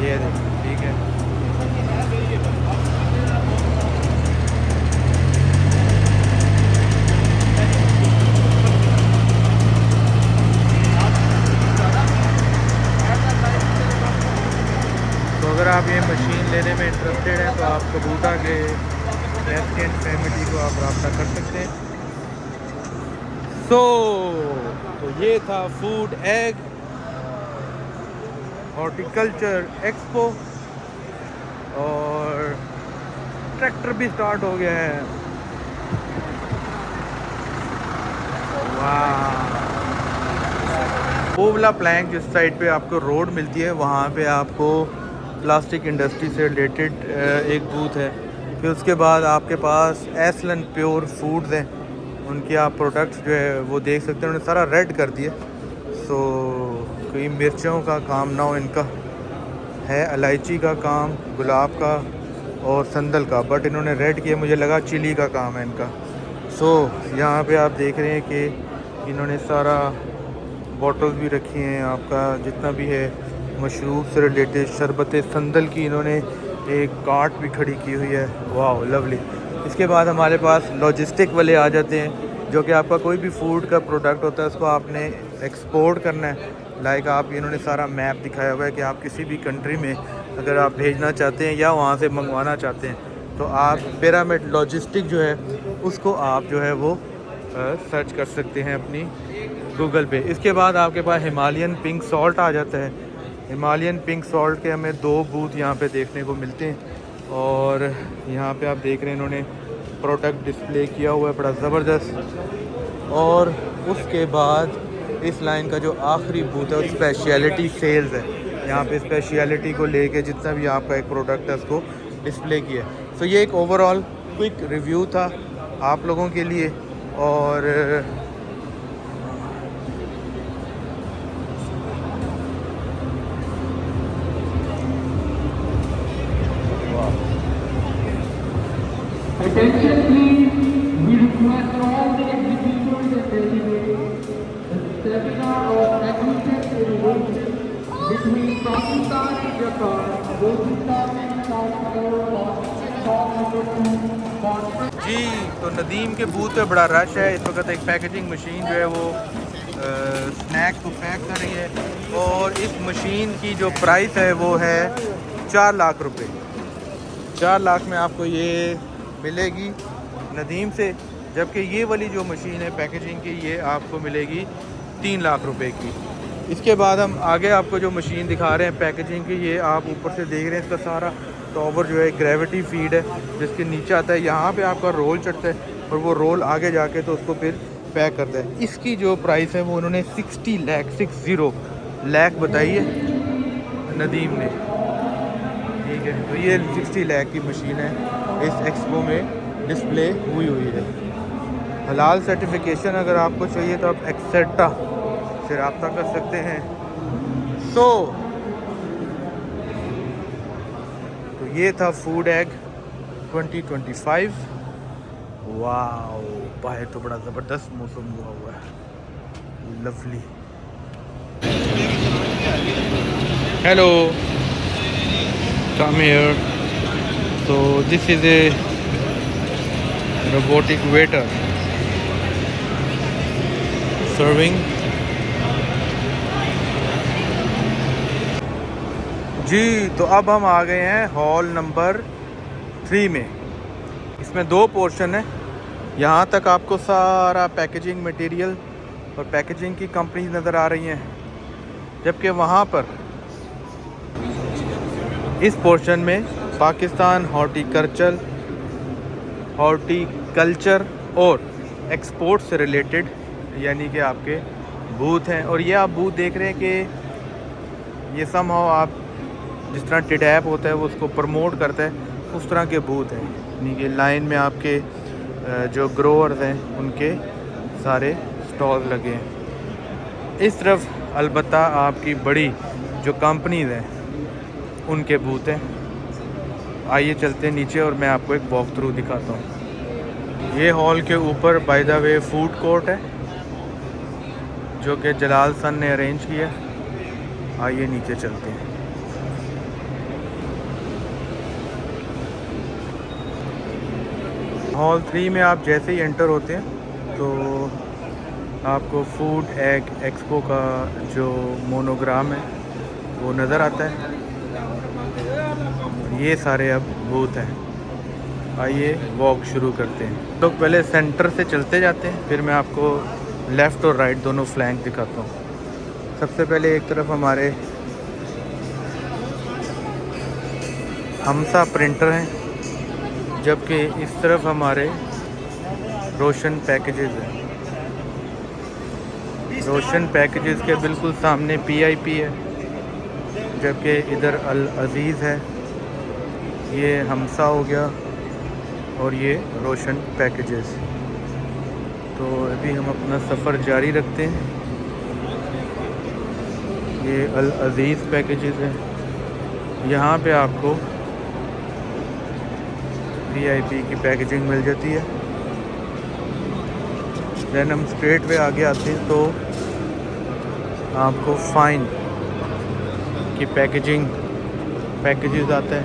ये देखिए, ठीक है। तो अगर आप ये मशीन लेने में इंटरेस्टेड हैं तो आप कबूटा के एंड फैमिली को आप रब्ता कर सकते हैं। तो ये था फूड एग हॉर्टिकल्चर एक्सपो, और ट्रैक्टर भी स्टार्ट हो गया है। वाह, वो वाला प्लैंक जिस साइड पे आपको रोड मिलती है, वहाँ पे आपको प्लास्टिक इंडस्ट्री से रिलेटेड एक बूथ है। फिर उसके बाद आपके पास एसलन प्योर फूड्स हैं, उनके आप प्रोडक्ट्स जो है वो देख सकते हैं। उन्होंने सारा रेड कर दिया। सो कोई मिर्चों का काम ना हो, इनका है इलायची का काम, गुलाब का और संदल का, बट इन्होंने रेड किया, मुझे लगा चिली का काम है इनका। सो यहाँ पे आप देख रहे हैं कि इन्होंने सारा बॉटल्स भी रखी हैं, आपका जितना भी है मशरूब से रिलेटेड, शरबत संदल की इन्होंने एक कार्ट भी खड़ी की हुई है। वाह लवली। इसके बाद हमारे पास लॉजिस्टिक वाले आ जाते हैं, जो कि आपका कोई भी फूड का प्रोडक्ट होता है उसको आपने एक्सपोर्ट करना है। लाइक आप, इन्होंने सारा मैप दिखाया हुआ है कि आप किसी भी कंट्री में अगर आप भेजना चाहते हैं या वहाँ से मंगवाना चाहते हैं तो आप पिरामिड लॉजिस्टिक जो है उसको आप जो है वो सर्च कर सकते हैं अपनी गूगल पे। इसके बाद आपके पास हिमालयन पिंक सॉल्ट आ जाता है। हिमालयन पिंक सॉल्ट के हमें 2 बूथ यहाँ पे देखने को मिलते हैं, और यहाँ पे आप देख रहे हैं इन्होंने प्रोडक्ट डिस्प्ले किया हुआ है बड़ा ज़बरदस्त। और उसके बाद इस लाइन का जो आखिरी बूथ है स्पेशलिटी सेल्स है। यहाँ पे स्पेशलिटी को लेके जितना भी आपका एक प्रोडक्ट है उसको डिस्प्ले किया है। तो ये एक ओवरऑल क्विक रिव्यू था आप लोगों के लिए। और Attention please, we request all the exhibitors and delegates. The seminar of agriculture innovation between Pakistan and Japan, Pakistan and South Korea. जी तो नदीम के बूथ पे बड़ा रश है इस वक्त। एक पैकेजिंग मशीन जो है वो स्नैक्स को पैक कर रही है और इस मशीन की जो प्राइस है वो है 4 लाख रुपए। 4 लाख में आपको ये मिलेगी नदीम से, जबकि ये वाली जो मशीन है पैकेजिंग की ये आपको मिलेगी 3 लाख रुपए की। इसके बाद हम आगे आपको जो मशीन दिखा रहे हैं पैकेजिंग की, ये आप ऊपर से देख रहे हैं इसका सारा टॉवर जो है ग्रेविटी फीड है जिसके नीचे आता है। यहाँ पे आपका रोल चढ़ता है और वो रोल आगे जाके तो उसको फिर पैक करता है। इसकी जो प्राइस है वो उन्होंने 60 लाख बताई है नदीम ने, ठीक है। तो ये 60 लाख की मशीन है, इस एक्सपो में डिस्प्ले हुई है। हलाल सर्टिफिकेशन अगर आपको चाहिए तो आप एक्सेटा से रब्ता कर सकते हैं। तो ये था फूड एग 2025। वाओ, बाहर तो बड़ा ज़बरदस्त मौसम हुआ है, lovely. Hello, come here. So this is a robotic waiter serving। जी तो अब हम आ गए हैं हॉल नंबर 3 में। इसमें 2 पोर्शन है। यहाँ तक आपको सारा पैकेजिंग मटेरियल और पैकेजिंग की कंपनी नज़र आ रही हैं, जबकि वहाँ पर इस पोर्शन में पाकिस्तान हॉर्टिकल्चर और एक्सपोर्ट से रिलेटेड यानी कि आपके बूथ हैं। और ये आप बूथ देख रहे हैं कि ये समहाउ आप जिस तरह टिडैप होता है वो उसको प्रमोट करता है, उस तरह के बूथ हैं। यानी कि लाइन में आपके जो ग्रोअर्स हैं उनके सारे स्टॉल लगे हैं। इस तरफ अलबत्ता आपकी बड़ी जो कंपनीज़ हैं उनके बूथ हैं। आइए चलते हैं नीचे और मैं आपको एक वॉक थ्रू दिखाता हूँ। ये हॉल के ऊपर by the way food court है जो कि जलाल सन ने अरेंज किया। आइए नीचे चलते हैं। हॉल 3 में आप जैसे ही एंटर होते हैं तो आपको फूड एग एक्सपो का जो मोनोग्राम है वो नज़र आता है। ये सारे अब बूथ हैं। आइए वॉक शुरू करते हैं। लोग पहले सेंटर से चलते जाते हैं, फिर मैं आपको लेफ़्ट और राइट दोनों फ्लैंक दिखाता हूँ। सबसे पहले एक तरफ हमारे हमसा प्रिंटर हैं, जबकि इस तरफ हमारे रोशन पैकेजेस हैं। रोशन पैकेजेस के बिल्कुल सामने PIP है, जबकि इधर अल अज़ीज़ है। ये हमसा हो गया और ये रोशन पैकेजेस। तो अभी हम अपना सफ़र जारी रखते हैं। ये अल अज़ीज़ पैकेजेस है। यहाँ पे आपको VIP की पैकेजिंग मिल जाती है। दैन हम स्ट्रेट वे आगे आते हैं तो आपको फ़ाइन की पैकेजेस आता है।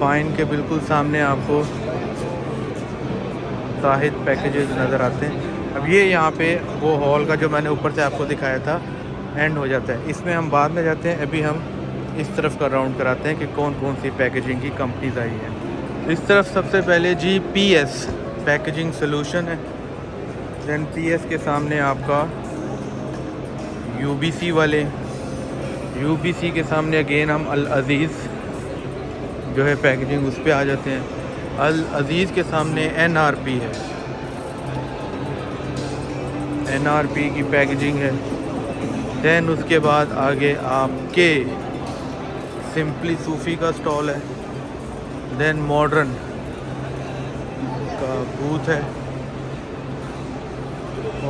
फ़ाइन के बिल्कुल सामने आपको साहिद पैकेजेस नज़र आते हैं। अब ये यहाँ पे वो हॉल का जो मैंने ऊपर से आपको दिखाया था एंड हो जाता है। इसमें हम बाद में जाते हैं। अभी हम इस तरफ का राउंड कराते हैं कि कौन कौन सी पैकेजिंग की कंपनीज आई हैं। इस तरफ सबसे पहले PS पैकेजिंग सॉल्यूशन है। दैन PS के सामने आपका UBC वाले, UBC के सामने अगेन हम अल अज़ीज़ जो है पैकेजिंग उस पर आ जाते हैं। अल अज़ीज़ के सामने NRP है, NRP की पैकेजिंग है। दैन उसके बाद आगे आपके सिंपली सूफ़ी का स्टॉल है। दैन मॉडर्न का बूथ है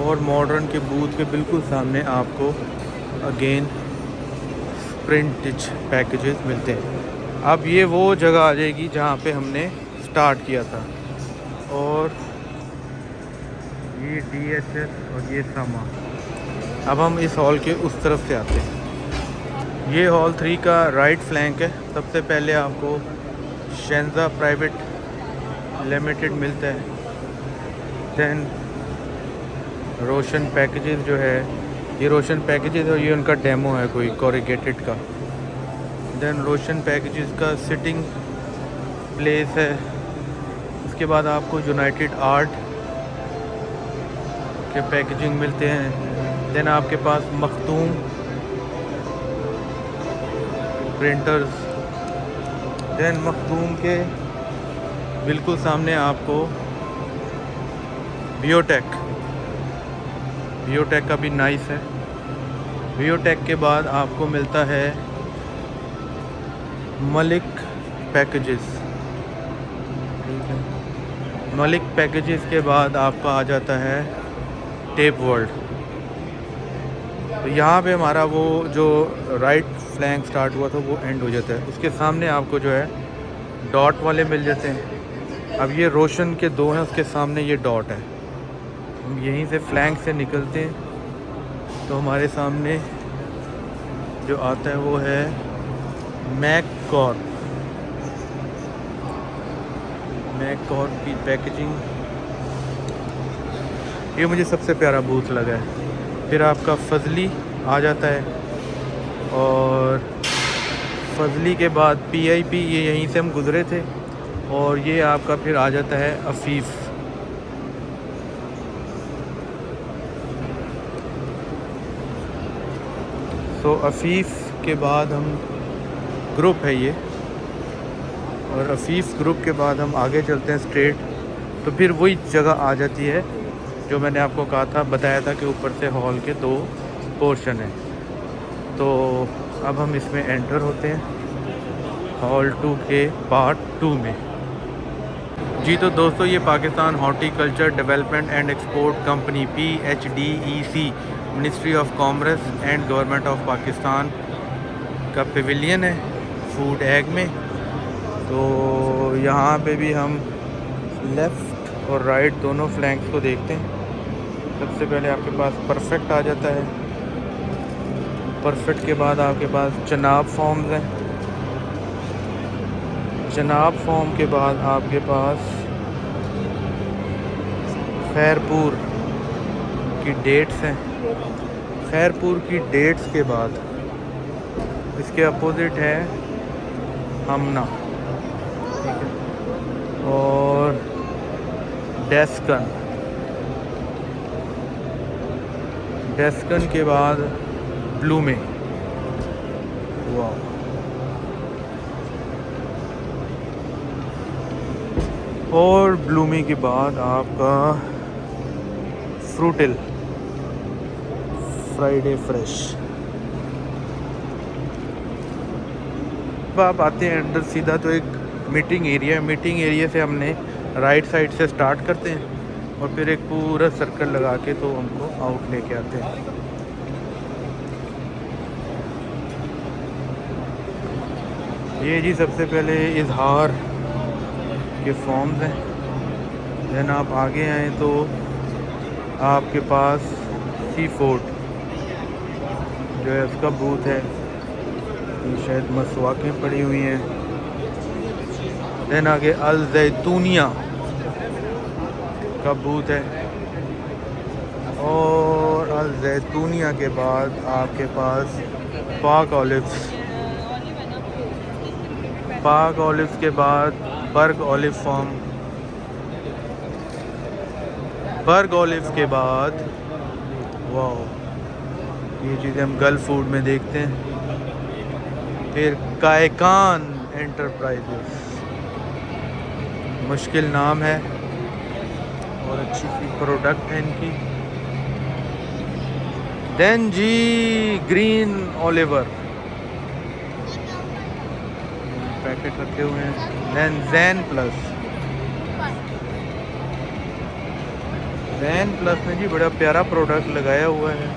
और मॉडर्न के बूथ के बिल्कुल सामने आपको अगेन प्रिंटेज पैकेजेस मिलते हैं। अब ये वो जगह आ जाएगी जहाँ पे हमने स्टार्ट किया था। और ये DHS और ये समा। अब हम इस हॉल के उस तरफ से आते हैं। ये हॉल 3 का राइट फ्लैंक है। सबसे पहले आपको शेंजा प्राइवेट लिमिटेड मिलता है। दैन रोशन पैकेजेस जो है, ये रोशन पैकेजेस और ये उनका डेमो है कोई कोरिगेटेड का। दैन रोशन पैकेजेस का सिटिंग प्लेस है। उसके बाद आपको यूनाइटेड आर्ट के पैकेजिंग मिलते हैं। दैन आपके पास मखदूम प्रिंटर्स। दैन मखदूम के बिल्कुल सामने आपको बियोटेक का भी नाइस है। बियोटेक के बाद आपको मिलता है मलिक पैकेजेस। ठीक है, मलिक पैकेजेस के बाद आपका आ जाता है टेप वर्ल्ड। तो यहाँ पे हमारा वो जो राइट फ्लैंक स्टार्ट हुआ था वो एंड हो जाता है। उसके सामने आपको जो है डॉट वाले मिल जाते हैं। अब ये रोशन के दो हैं, उसके सामने ये डॉट है। हम यहीं से फ्लैंक से निकलते हैं तो हमारे सामने जो आता है वो है मैककॉर्प की पैकेजिंग। ये मुझे सबसे प्यारा बूथ लगा है। फिर आपका फजली आ जाता है और फजली के बाद PIP, ये यहीं से हम गुज़रे थे। और ये आपका फिर आ जाता है अफीफ़। तो अफीफ़ के बाद हम ग्रुप है ये, और अफीफ़ ग्रुप के बाद हम आगे चलते हैं स्ट्रेट। तो फिर वही जगह आ जाती है जो मैंने आपको कहा था, बताया था कि ऊपर से हॉल के 2 पोर्शन हैं। तो अब हम इसमें एंटर होते हैं हॉल 2 के पार्ट 2 में। जी तो दोस्तों, ये Pakistan horticulture development and export company PHDEC, ministry of commerce and government of Pakistan का पेविलियन है फूड एग में। तो यहाँ पे भी हम लेफ़्ट और राइट दोनों फ्लैंक्स को देखते हैं। सबसे पहले आपके पास परफेक्ट आ जाता है। परफेक्ट के बाद आपके पास जनाब फॉर्म्स हैं। जनाब फॉर्म के बाद आपके पास खैरपुर की डेट्स हैं। खैरपुर की डेट्स के बाद इसके अपोजिट है हमना, ठीक है, और डेस्कन के बाद ब्लूमे। वाह, और ब्लूमी के बाद आपका फ्रूटिल फ्राइडे फ्रेश। अब आप आते हैं अंदर सीधा तो एक मीटिंग एरिया है। मीटिंग एरिया से हमने राइट साइड से स्टार्ट करते हैं और फिर एक पूरा सर्कल लगा के तो हमको आउट लेके आते हैं। ये जी सबसे पहले इजहार के फॉर्म्स हैं। देन आप आगे आए तो आपके पास सी फूड जो है उसका बूथ है। ये शायद मसवाकें पड़ी हुई हैं। देन आगे अल जैतूनिया का बूथ है। और अल जैतूनिया के बाद आपके पास पाक ऑलिव्स के बाद बर्ग ऑलिव फार्म। बर्ग ऑलिव के बाद वाह, ये चीज़ें हम गल्फ फूड में देखते हैं। फिर कायकान एंटरप्राइजेस, मुश्किल नाम है और अच्छी सी प्रोडक्ट है इनकी। देन जी ग्रीन ओलिवर पैकेट रखे हुए हैं। देन जैन प्लस में जी बड़ा प्यारा प्रोडक्ट लगाया हुआ है।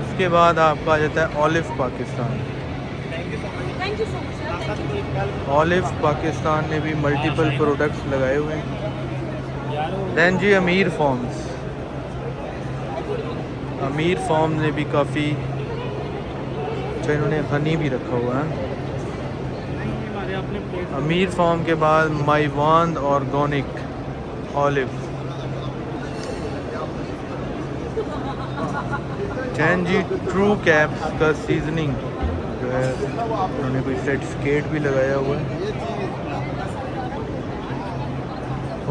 उसके बाद आपका आ जाता है ऑलिव पाकिस्तान। ऑलिव पाकिस्तान ने भी मल्टीपल प्रोडक्ट्स लगाए हुए हैं। देन जी अमीर फॉर्म्स ने भी काफ़ी अच्छा, इन्होंने हनी भी रखा हुआ है। अपने प्लेट अमीर फार्म के बाद माइवान ऑर्गेनिक ऑलिव। चैन जी ट्रू कैप्स का सीजनिंग जो है उन्होंने कोई सर्टिफिकेट भी लगाया हुआ है।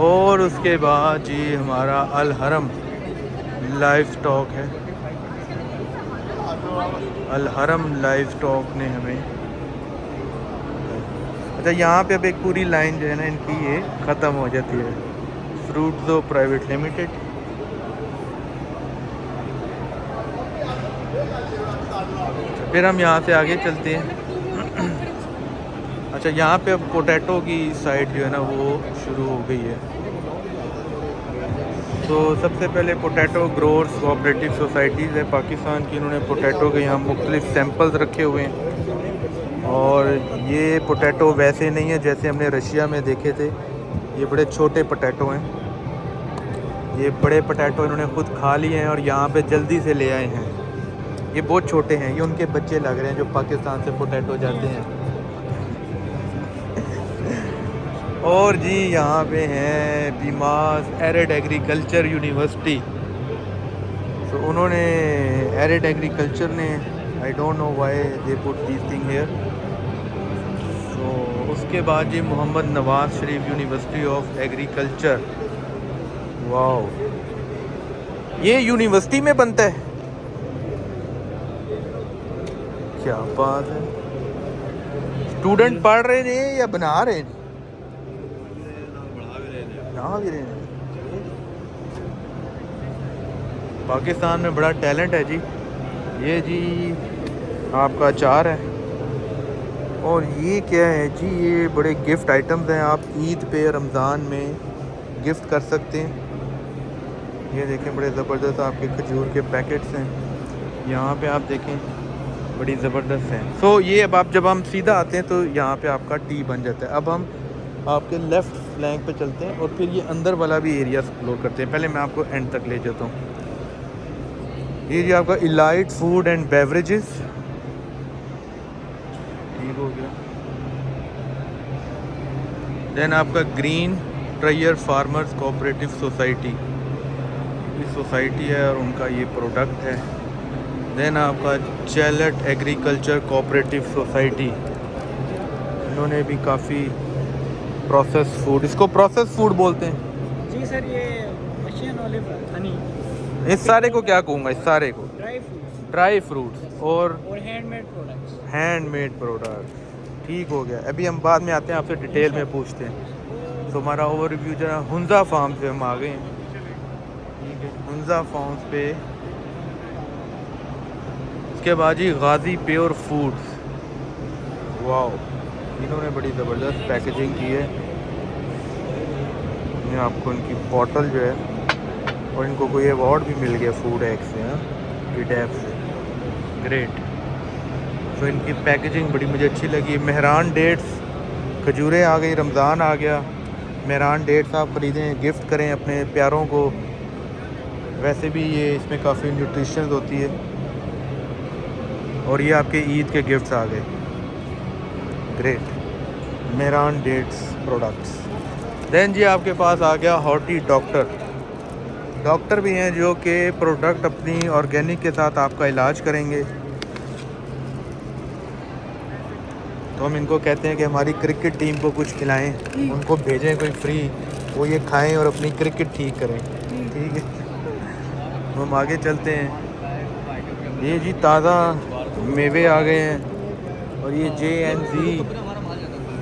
और उसके बाद जी हमारा अल हरम लाइव स्टॉक है। अल हरम लाइव स्टॉक ने हमें, अच्छा यहाँ पे अब एक पूरी लाइन जो है ना इनकी ये ख़त्म हो जाती है। फ्रूट्सो प्राइवेट लिमिटेड। फिर हम यहाँ से आगे चलते हैं। अच्छा यहाँ पे अब पोटैटो की साइड जो है ना वो शुरू हो गई है। तो सबसे पहले पोटैटो ग्रोअर्स कोऑपरेटिव सोसाइटीज़ है पाकिस्तान की। इन्होंने पोटैटो के यहाँ मुख्तलिफ सैंपल्स रखे हुए हैं। और ये पोटैटो वैसे नहीं है जैसे हमने रशिया में देखे थे, ये बड़े छोटे पोटैटो हैं। ये बड़े पोटैटो इन्होंने ख़ुद खा लिए हैं और यहाँ पे जल्दी से ले आए हैं। ये बहुत छोटे हैं, ये उनके बच्चे लग रहे हैं जो पाकिस्तान से पोटैटो जाते हैं। और जी यहाँ पे हैं बीमास एरिड एग्रीकल्चर यूनिवर्सिटी। तो उन्होंने एरिड एग्रीकल्चर ने I don't know why they put this thing here. तो उसके बाद जी Mohammad Nawaz Sharif university of agriculture. Wow, ये यूनिवर्सिटी में बनता है, क्या बात है। स्टूडेंट पढ़ रहे हैं या बना रहे हैं? बना भी रहे हैं। पाकिस्तान में बड़ा टैलेंट है जी। ये जी आपका अचार है। और ये क्या है जी, ये बड़े गिफ्ट आइटम्स हैं, आप ईद पे रमज़ान में गिफ्ट कर सकते हैं। ये देखें बड़े ज़बरदस्त आपके खजूर के पैकेट्स हैं। यहाँ पे आप देखें बड़ी ज़बरदस्त हैं। सो ये अब आप जब हम सीधा आते हैं तो यहाँ पे आपका टी बन जाता है। अब हम आपके लेफ़्ट फ्लैंक पे चलते हैं और फिर ये अंदर वाला भी एरिया एक्सप्लोर करते हैं। पहले मैं आपको एंड तक ले जाता हूँ। ये जी आपका इलाइट फूड एंड बेवरेजेस, ठीक हो गया। देन आपका ग्रीन ट्रायर फार्मर्स कोऑपरेटिव सोसाइटी, ये सोसाइटी है और उनका ये प्रोडक्ट है। देन आपका चैलेट एग्रीकल्चर कोऑपरेटिव सोसाइटी, इन्होंने भी काफ़ी प्रोसेस फूड, इसको प्रोसेस फूड बोलते हैं जी सर। ये रशियन ऑलिव हनी, इस सारे को क्या कहूँगा, इस सारे को ड्राई फ्रूट्स और हैंडमेड प्रोडक्ट्स, ठीक हो गया। अभी हम बाद में आते हैं, आपसे डिटेल में पूछते हैं। तो हमारा ओवरव्यू जो है हुंजा फार्म से हम आ गए हैं, ठीक है। हुंजा फार्म्स पे उसके बाद जी गाजी प्योर फूड्स। वाओ, इन्होंने बड़ी ज़बरदस्त पैकेजिंग की है। ये आपको इनकी बॉटल जो है, और इनको कोई अवार्ड भी मिल गया फूड एक्ट से, डैप से, ग्रेट। तो इनकी पैकेजिंग बड़ी मुझे अच्छी लगी। मेहरान डेट्स, खजूरें आ गई, रमज़ान आ गया, मेहरान डेट्स आप ख़रीदें, गिफ्ट करें अपने प्यारों को। वैसे भी ये इसमें काफ़ी न्यूट्रिशन होती है। और ये आपके ईद के गिफ्ट्स आ गए, great. Mehran dates products. Then जी आपके पास आ गया हॉर्टी डॉक्टर भी हैं जो कि प्रोडक्ट अपनी ऑर्गेनिक के साथ आपका इलाज करेंगे। तो हम इनको कहते हैं कि हमारी क्रिकेट टीम को कुछ खिलाएं, उनको भेजें कोई फ्री, वो ये खाएं और अपनी क्रिकेट ठीक करें, ठीक है। तो हम आगे चलते हैं। ये जी ताज़ा मेवे आ गए हैं और ये JNZ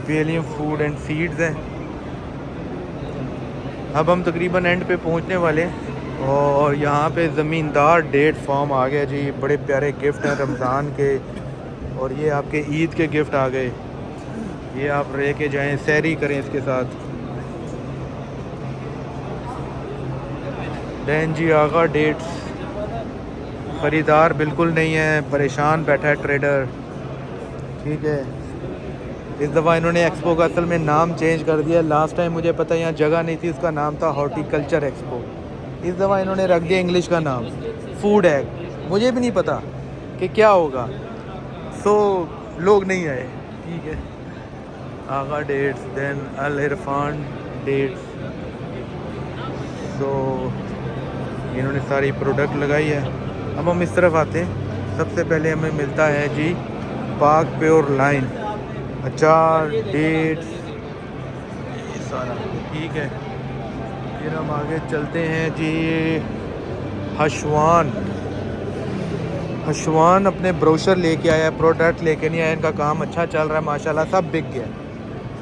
Valium food and seeds हैं। अब हम तकरीबन एंड पे पहुंचने वाले हैं और यहाँ पे ज़मींदार डेट फार्म आ गया जी। बड़े प्यारे गिफ्ट हैं रमज़ान के, और ये आपके ईद के गिफ्ट आ गए। ये आप रह के जाएं, सैरी करें इसके साथ। दैन जी आगा डेट्स, ख़रीदार बिल्कुल नहीं है, परेशान बैठा है ट्रेडर, ठीक है। इस दफ़ा इन्होंने एक्सपो का असल में नाम चेंज कर दिया। लास्ट टाइम मुझे पता है यहाँ जगह नहीं थी, उसका नाम था हॉर्टिकल्चर एक्सपो। इस दफ़ा इन्होंने रख दिया इंग्लिश का नाम फूड एग। मुझे भी नहीं पता कि क्या होगा, सो लोग नहीं आए, ठीक है। आगा डेट्स, देन अल इरफान डेट्स। तो इन्होंने सारी प्रोडक्ट लगाई है। अब हम इस तरफ आते हैं। सबसे पहले हमें मिलता है जी पाक प्योर लाइन, अचार, डेट्स, ये सारा ठीक है। फिर हम आगे चलते हैं जी हशवान। हशवान अपने ब्रोशर लेके आया, प्रोडक्ट लेके नहीं आया। इनका काम अच्छा चल रहा है माशाल्लाह, सब बिक गया,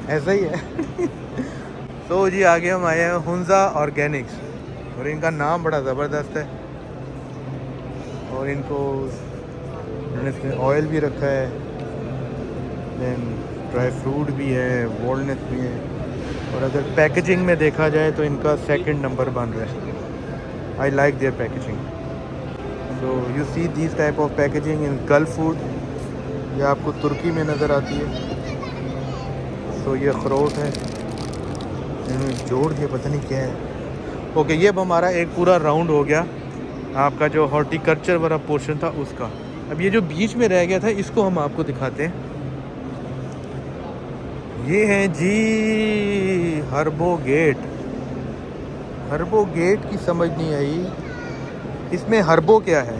ऐसा ही है। तो जी आगे हम आए हैं हुंजा ऑर्गेनिक्स, और इनका नाम बड़ा ज़बरदस्त है। और इनको इन्होंने इसमें ऑयल भी रखा है, देन ड्राई फ्रूट भी है, वॉलनट भी है। और अगर पैकेजिंग में देखा जाए तो इनका सेकंड नंबर बन रहा है। I like their packaging. So you see this type of packaging in Gulf food. ये आपको तुर्की में नज़र आती है। सो ये अखरोट है, इन्होंने जोड़ दिया, पता नहीं क्या है। ओके, ये अब हमारा एक पूरा राउंड हो गया आपका जो हॉर्टिकल्चर वाला पोर्शन था उसका। अब ये जो बीच में रह गया था इसको हम आपको दिखाते हैं। ये है जी हर्बो गेट। हर्बो गेट की समझ नहीं आई, इसमें हर्बो क्या है?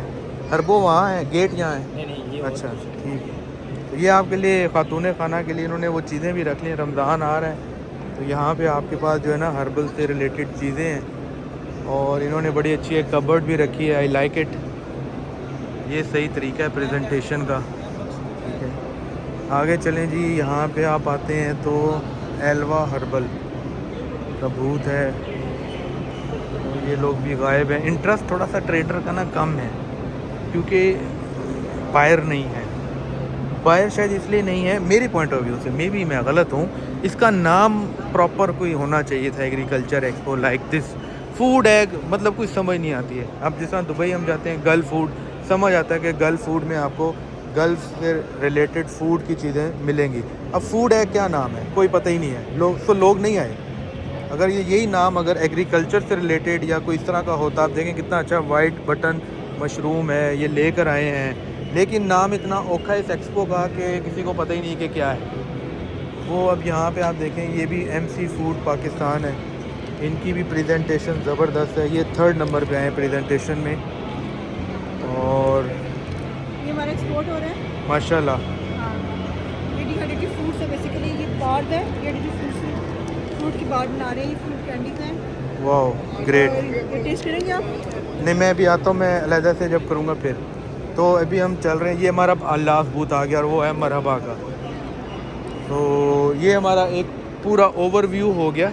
हर्बो वहाँ है, गेट यहाँ है। नहीं, अच्छा ठीक है। तो ये आपके लिए खातून खाना के लिए इन्होंने वो चीज़ें भी रख ली। रमज़ान आ रहा है तो यहाँ पे आपके पास जो है ना हर्बल से रिलेटेड चीज़ें हैं। और इन्होंने बड़ी अच्छी एक कबर्ड भी रखी है, आई लाइक इट। ये सही तरीका है प्रेजेंटेशन का, ठीक है। आगे चलें जी, यहाँ पे आप आते हैं तो एल्वा हर्बल का भूत है। और ये लोग भी गायब हैं। इंटरेस्ट थोड़ा सा ट्रेडर का ना कम है, क्योंकि बायर नहीं है। बायर शायद इसलिए नहीं है मेरे पॉइंट ऑफ व्यू से, मे बी मैं गलत हूँ। इसका नाम प्रॉपर कोई होना चाहिए था, agriculture expo like this. Food egg मतलब कुछ समझ नहीं आती है। अब जिस तरह दुबई हम जाते हैं गल्फ फूड, समझ आता है कि गल्फ फूड में आपको गल्फ से रिलेटेड फूड की चीज़ें मिलेंगी। अब फूड एग क्या नाम है कोई पता ही नहीं है, लोग नहीं आए। अगर यही नाम अगर एग्रीकल्चर से रिलेटेड या कोई इस तरह का होता, आप देखें कितना अच्छा वाइट बटन मशरूम है, ये लेकर आए हैं। लेकिन नाम इतना औखा है इस एक्सपो का कि किसी को पता ही नहीं कि क्या है वो। अब यहाँ पे आप देखें ये भी MC फूड पाकिस्तान है, इनकी भी प्रेजेंटेशन ज़बरदस्त है। ये 3rd नंबर पे आए प्रेजेंटेशन में, और ये हमारा एक्सपोर्ट हो रहा है माशाल्लाह। हाँ, ये डिहाइड्रेटेड फ्रूट्स है बेसिकली। ये बार्ड है, ये फ्रूट की बार्ड बना रहे हैं। ये फ्रूट कैंडीज हैं। वाह ग्रेट। और ये टेस्ट करेंगे आप? नहीं, मैं अभी आता हूँ, मैं अलहदा से जब करूँगा फिर। तो अभी हम चल रहे हैं, ये हमारा लास्ट बूथ आ गया और वो है मरहबा का। तो ये हमारा एक पूरा ओवरव्यू हो गया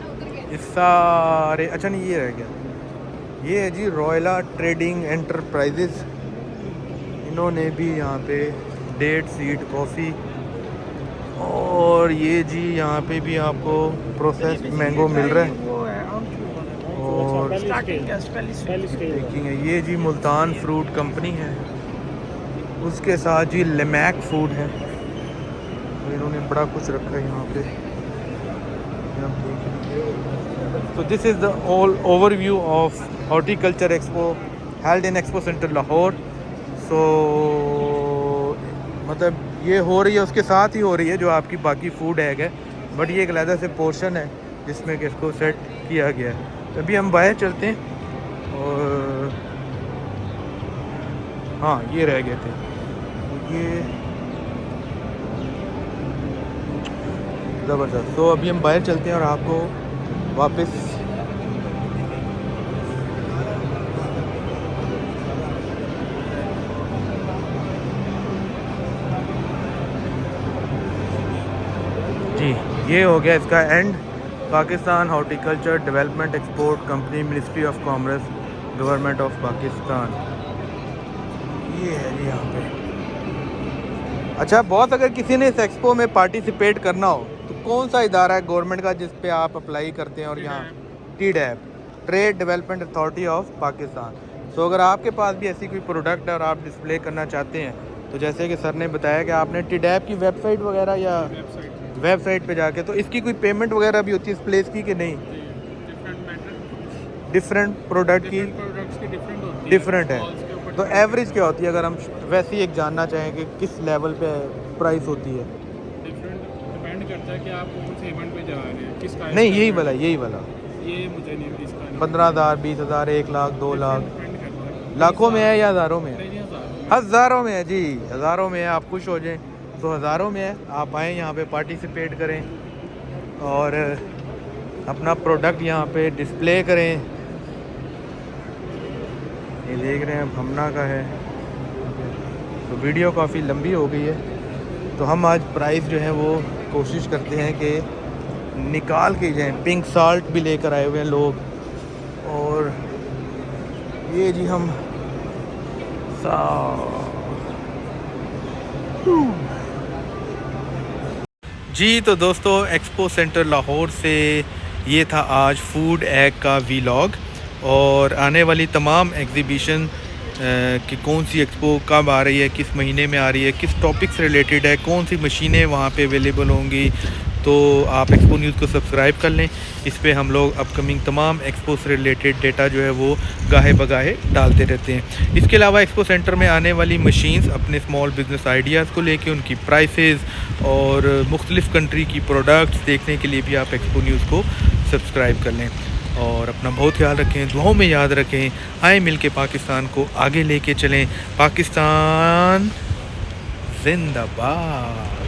इस सारे। अच्छा नहीं, ये रह गया, ये है जी रॉयला ट्रेडिंग एंटरप्राइजेज। इन्होंने भी यहाँ पे डेट सीड कॉफ़ी, और ये जी यहाँ पे भी आपको प्रोसेस्ड मैंगो मिल रहा है। वो है आम और स्टार्टिंग पहली स्टेज। देखिए ये जी मुल्तान फ्रूट कंपनी है, उसके साथ जी लेमैक फूड है। तो इन्होंने बड़ा कुछ रखा है यहाँ पे, आप देख लीजिए। तो this is the all overview of horticulture expo held in Expo Centre Lahore. So मतलब ये हो रही है, उसके साथ ही हो रही है जो आपकी बाकी फूड एग है, बट ये एक अलग से पोर्शन है जिसमें कि इसको सेट किया गया है। तो अभी हम बाहर चलते हैं। और हाँ, ये रह गए थे, ये ज़बरदस्त। तो अभी हम बाहर चलते हैं और आपको वापस जी, ये हो गया इसका and. Pakistan horticulture development export company, ministry of commerce, government of Pakistan, ये है जी यहाँ पे। अच्छा बॉस, अगर किसी ने इस एक्सपो में पार्टिसिपेट करना हो तो कौन सा इदारा है गवर्नमेंट का जिस पे आप अप्लाई करते हैं? और यहाँ TDAP, Trade Development Authority of Pakistan. So अगर आपके पास भी ऐसी कोई प्रोडक्ट है और आप डिस्प्ले करना चाहते हैं, तो जैसे कि सर ने बताया कि आपने TDAP की वेबसाइट वगैरह या वेबसाइट पे जाके, तो इसकी कोई पेमेंट वगैरह भी होती है इस प्लेस की कि नहीं? डिफरेंट प्रोडक्ट की डिफरेंट है। तो एवरेज क्या होती है अगर हम वैसे ही एक जानना चाहें कि किस लेवल पे प्राइस होती है? डिफरेंट डिपेंड करता पूछता है कि आप कौन से इवेंट पे जा रहे हैं, किसका नहीं यही वाला यही वाला ये मुझे नहीं इसका नहीं 15,000 20,000 1 लाख 2 लाख डिपेंड करता है। लाखों में है या हज़ारों में है? नहीं, हज़ार। हज़ारों में है जी, हज़ारों में है। आप खुश हो जाएं तो हज़ारों में है। आप आएँ यहाँ पे पार्टिसिपेट करें और अपना प्रोडक्ट यहाँ पे डिस्प्ले करें। ये देख रहे हैं भमना का है। तो वीडियो काफ़ी लंबी हो गई है, तो हम आज प्राइस जो है वो कोशिश करते हैं कि निकाल के जाएँ। पिंक साल्ट भी लेकर आए हुए हैं लोग। और ये जी हम जी तो दोस्तों एक्सपो सेंटर लाहौर से ये था आज फूड एग का वीलॉग। और आने वाली तमाम एग्जीबिशन कि कौन सी एक्सपो कब आ रही है, किस महीने में आ रही है, किस टॉपिक से रिलेटेड है, कौन सी मशीनें वहाँ पे अवेलेबल होंगी, तो आप एक्सपो न्यूज़ को सब्सक्राइब कर लें। इस पे हम लोग अपकमिंग तमाम एक्सपो से रिलेटेड डेटा जो है वो गाहे बगाहे डालते रहते हैं। इसके अलावा एक्सपो सेंटर में आने वाली मशीन्स, अपने स्मॉल बिज़नेस आइडियाज़ को लेके उनकी प्राइसेस और मुख्तलिफ़ कंट्री की प्रोडक्ट्स देखने के लिए भी आप एक्सपो न्यूज़ को सब्सक्राइब कर लें। और अपना बहुत ख्याल रखें, दुआओं में याद रखें। आए मिल के पाकिस्तान को आगे लेके चलें। पाकिस्तान जिंदाबाद।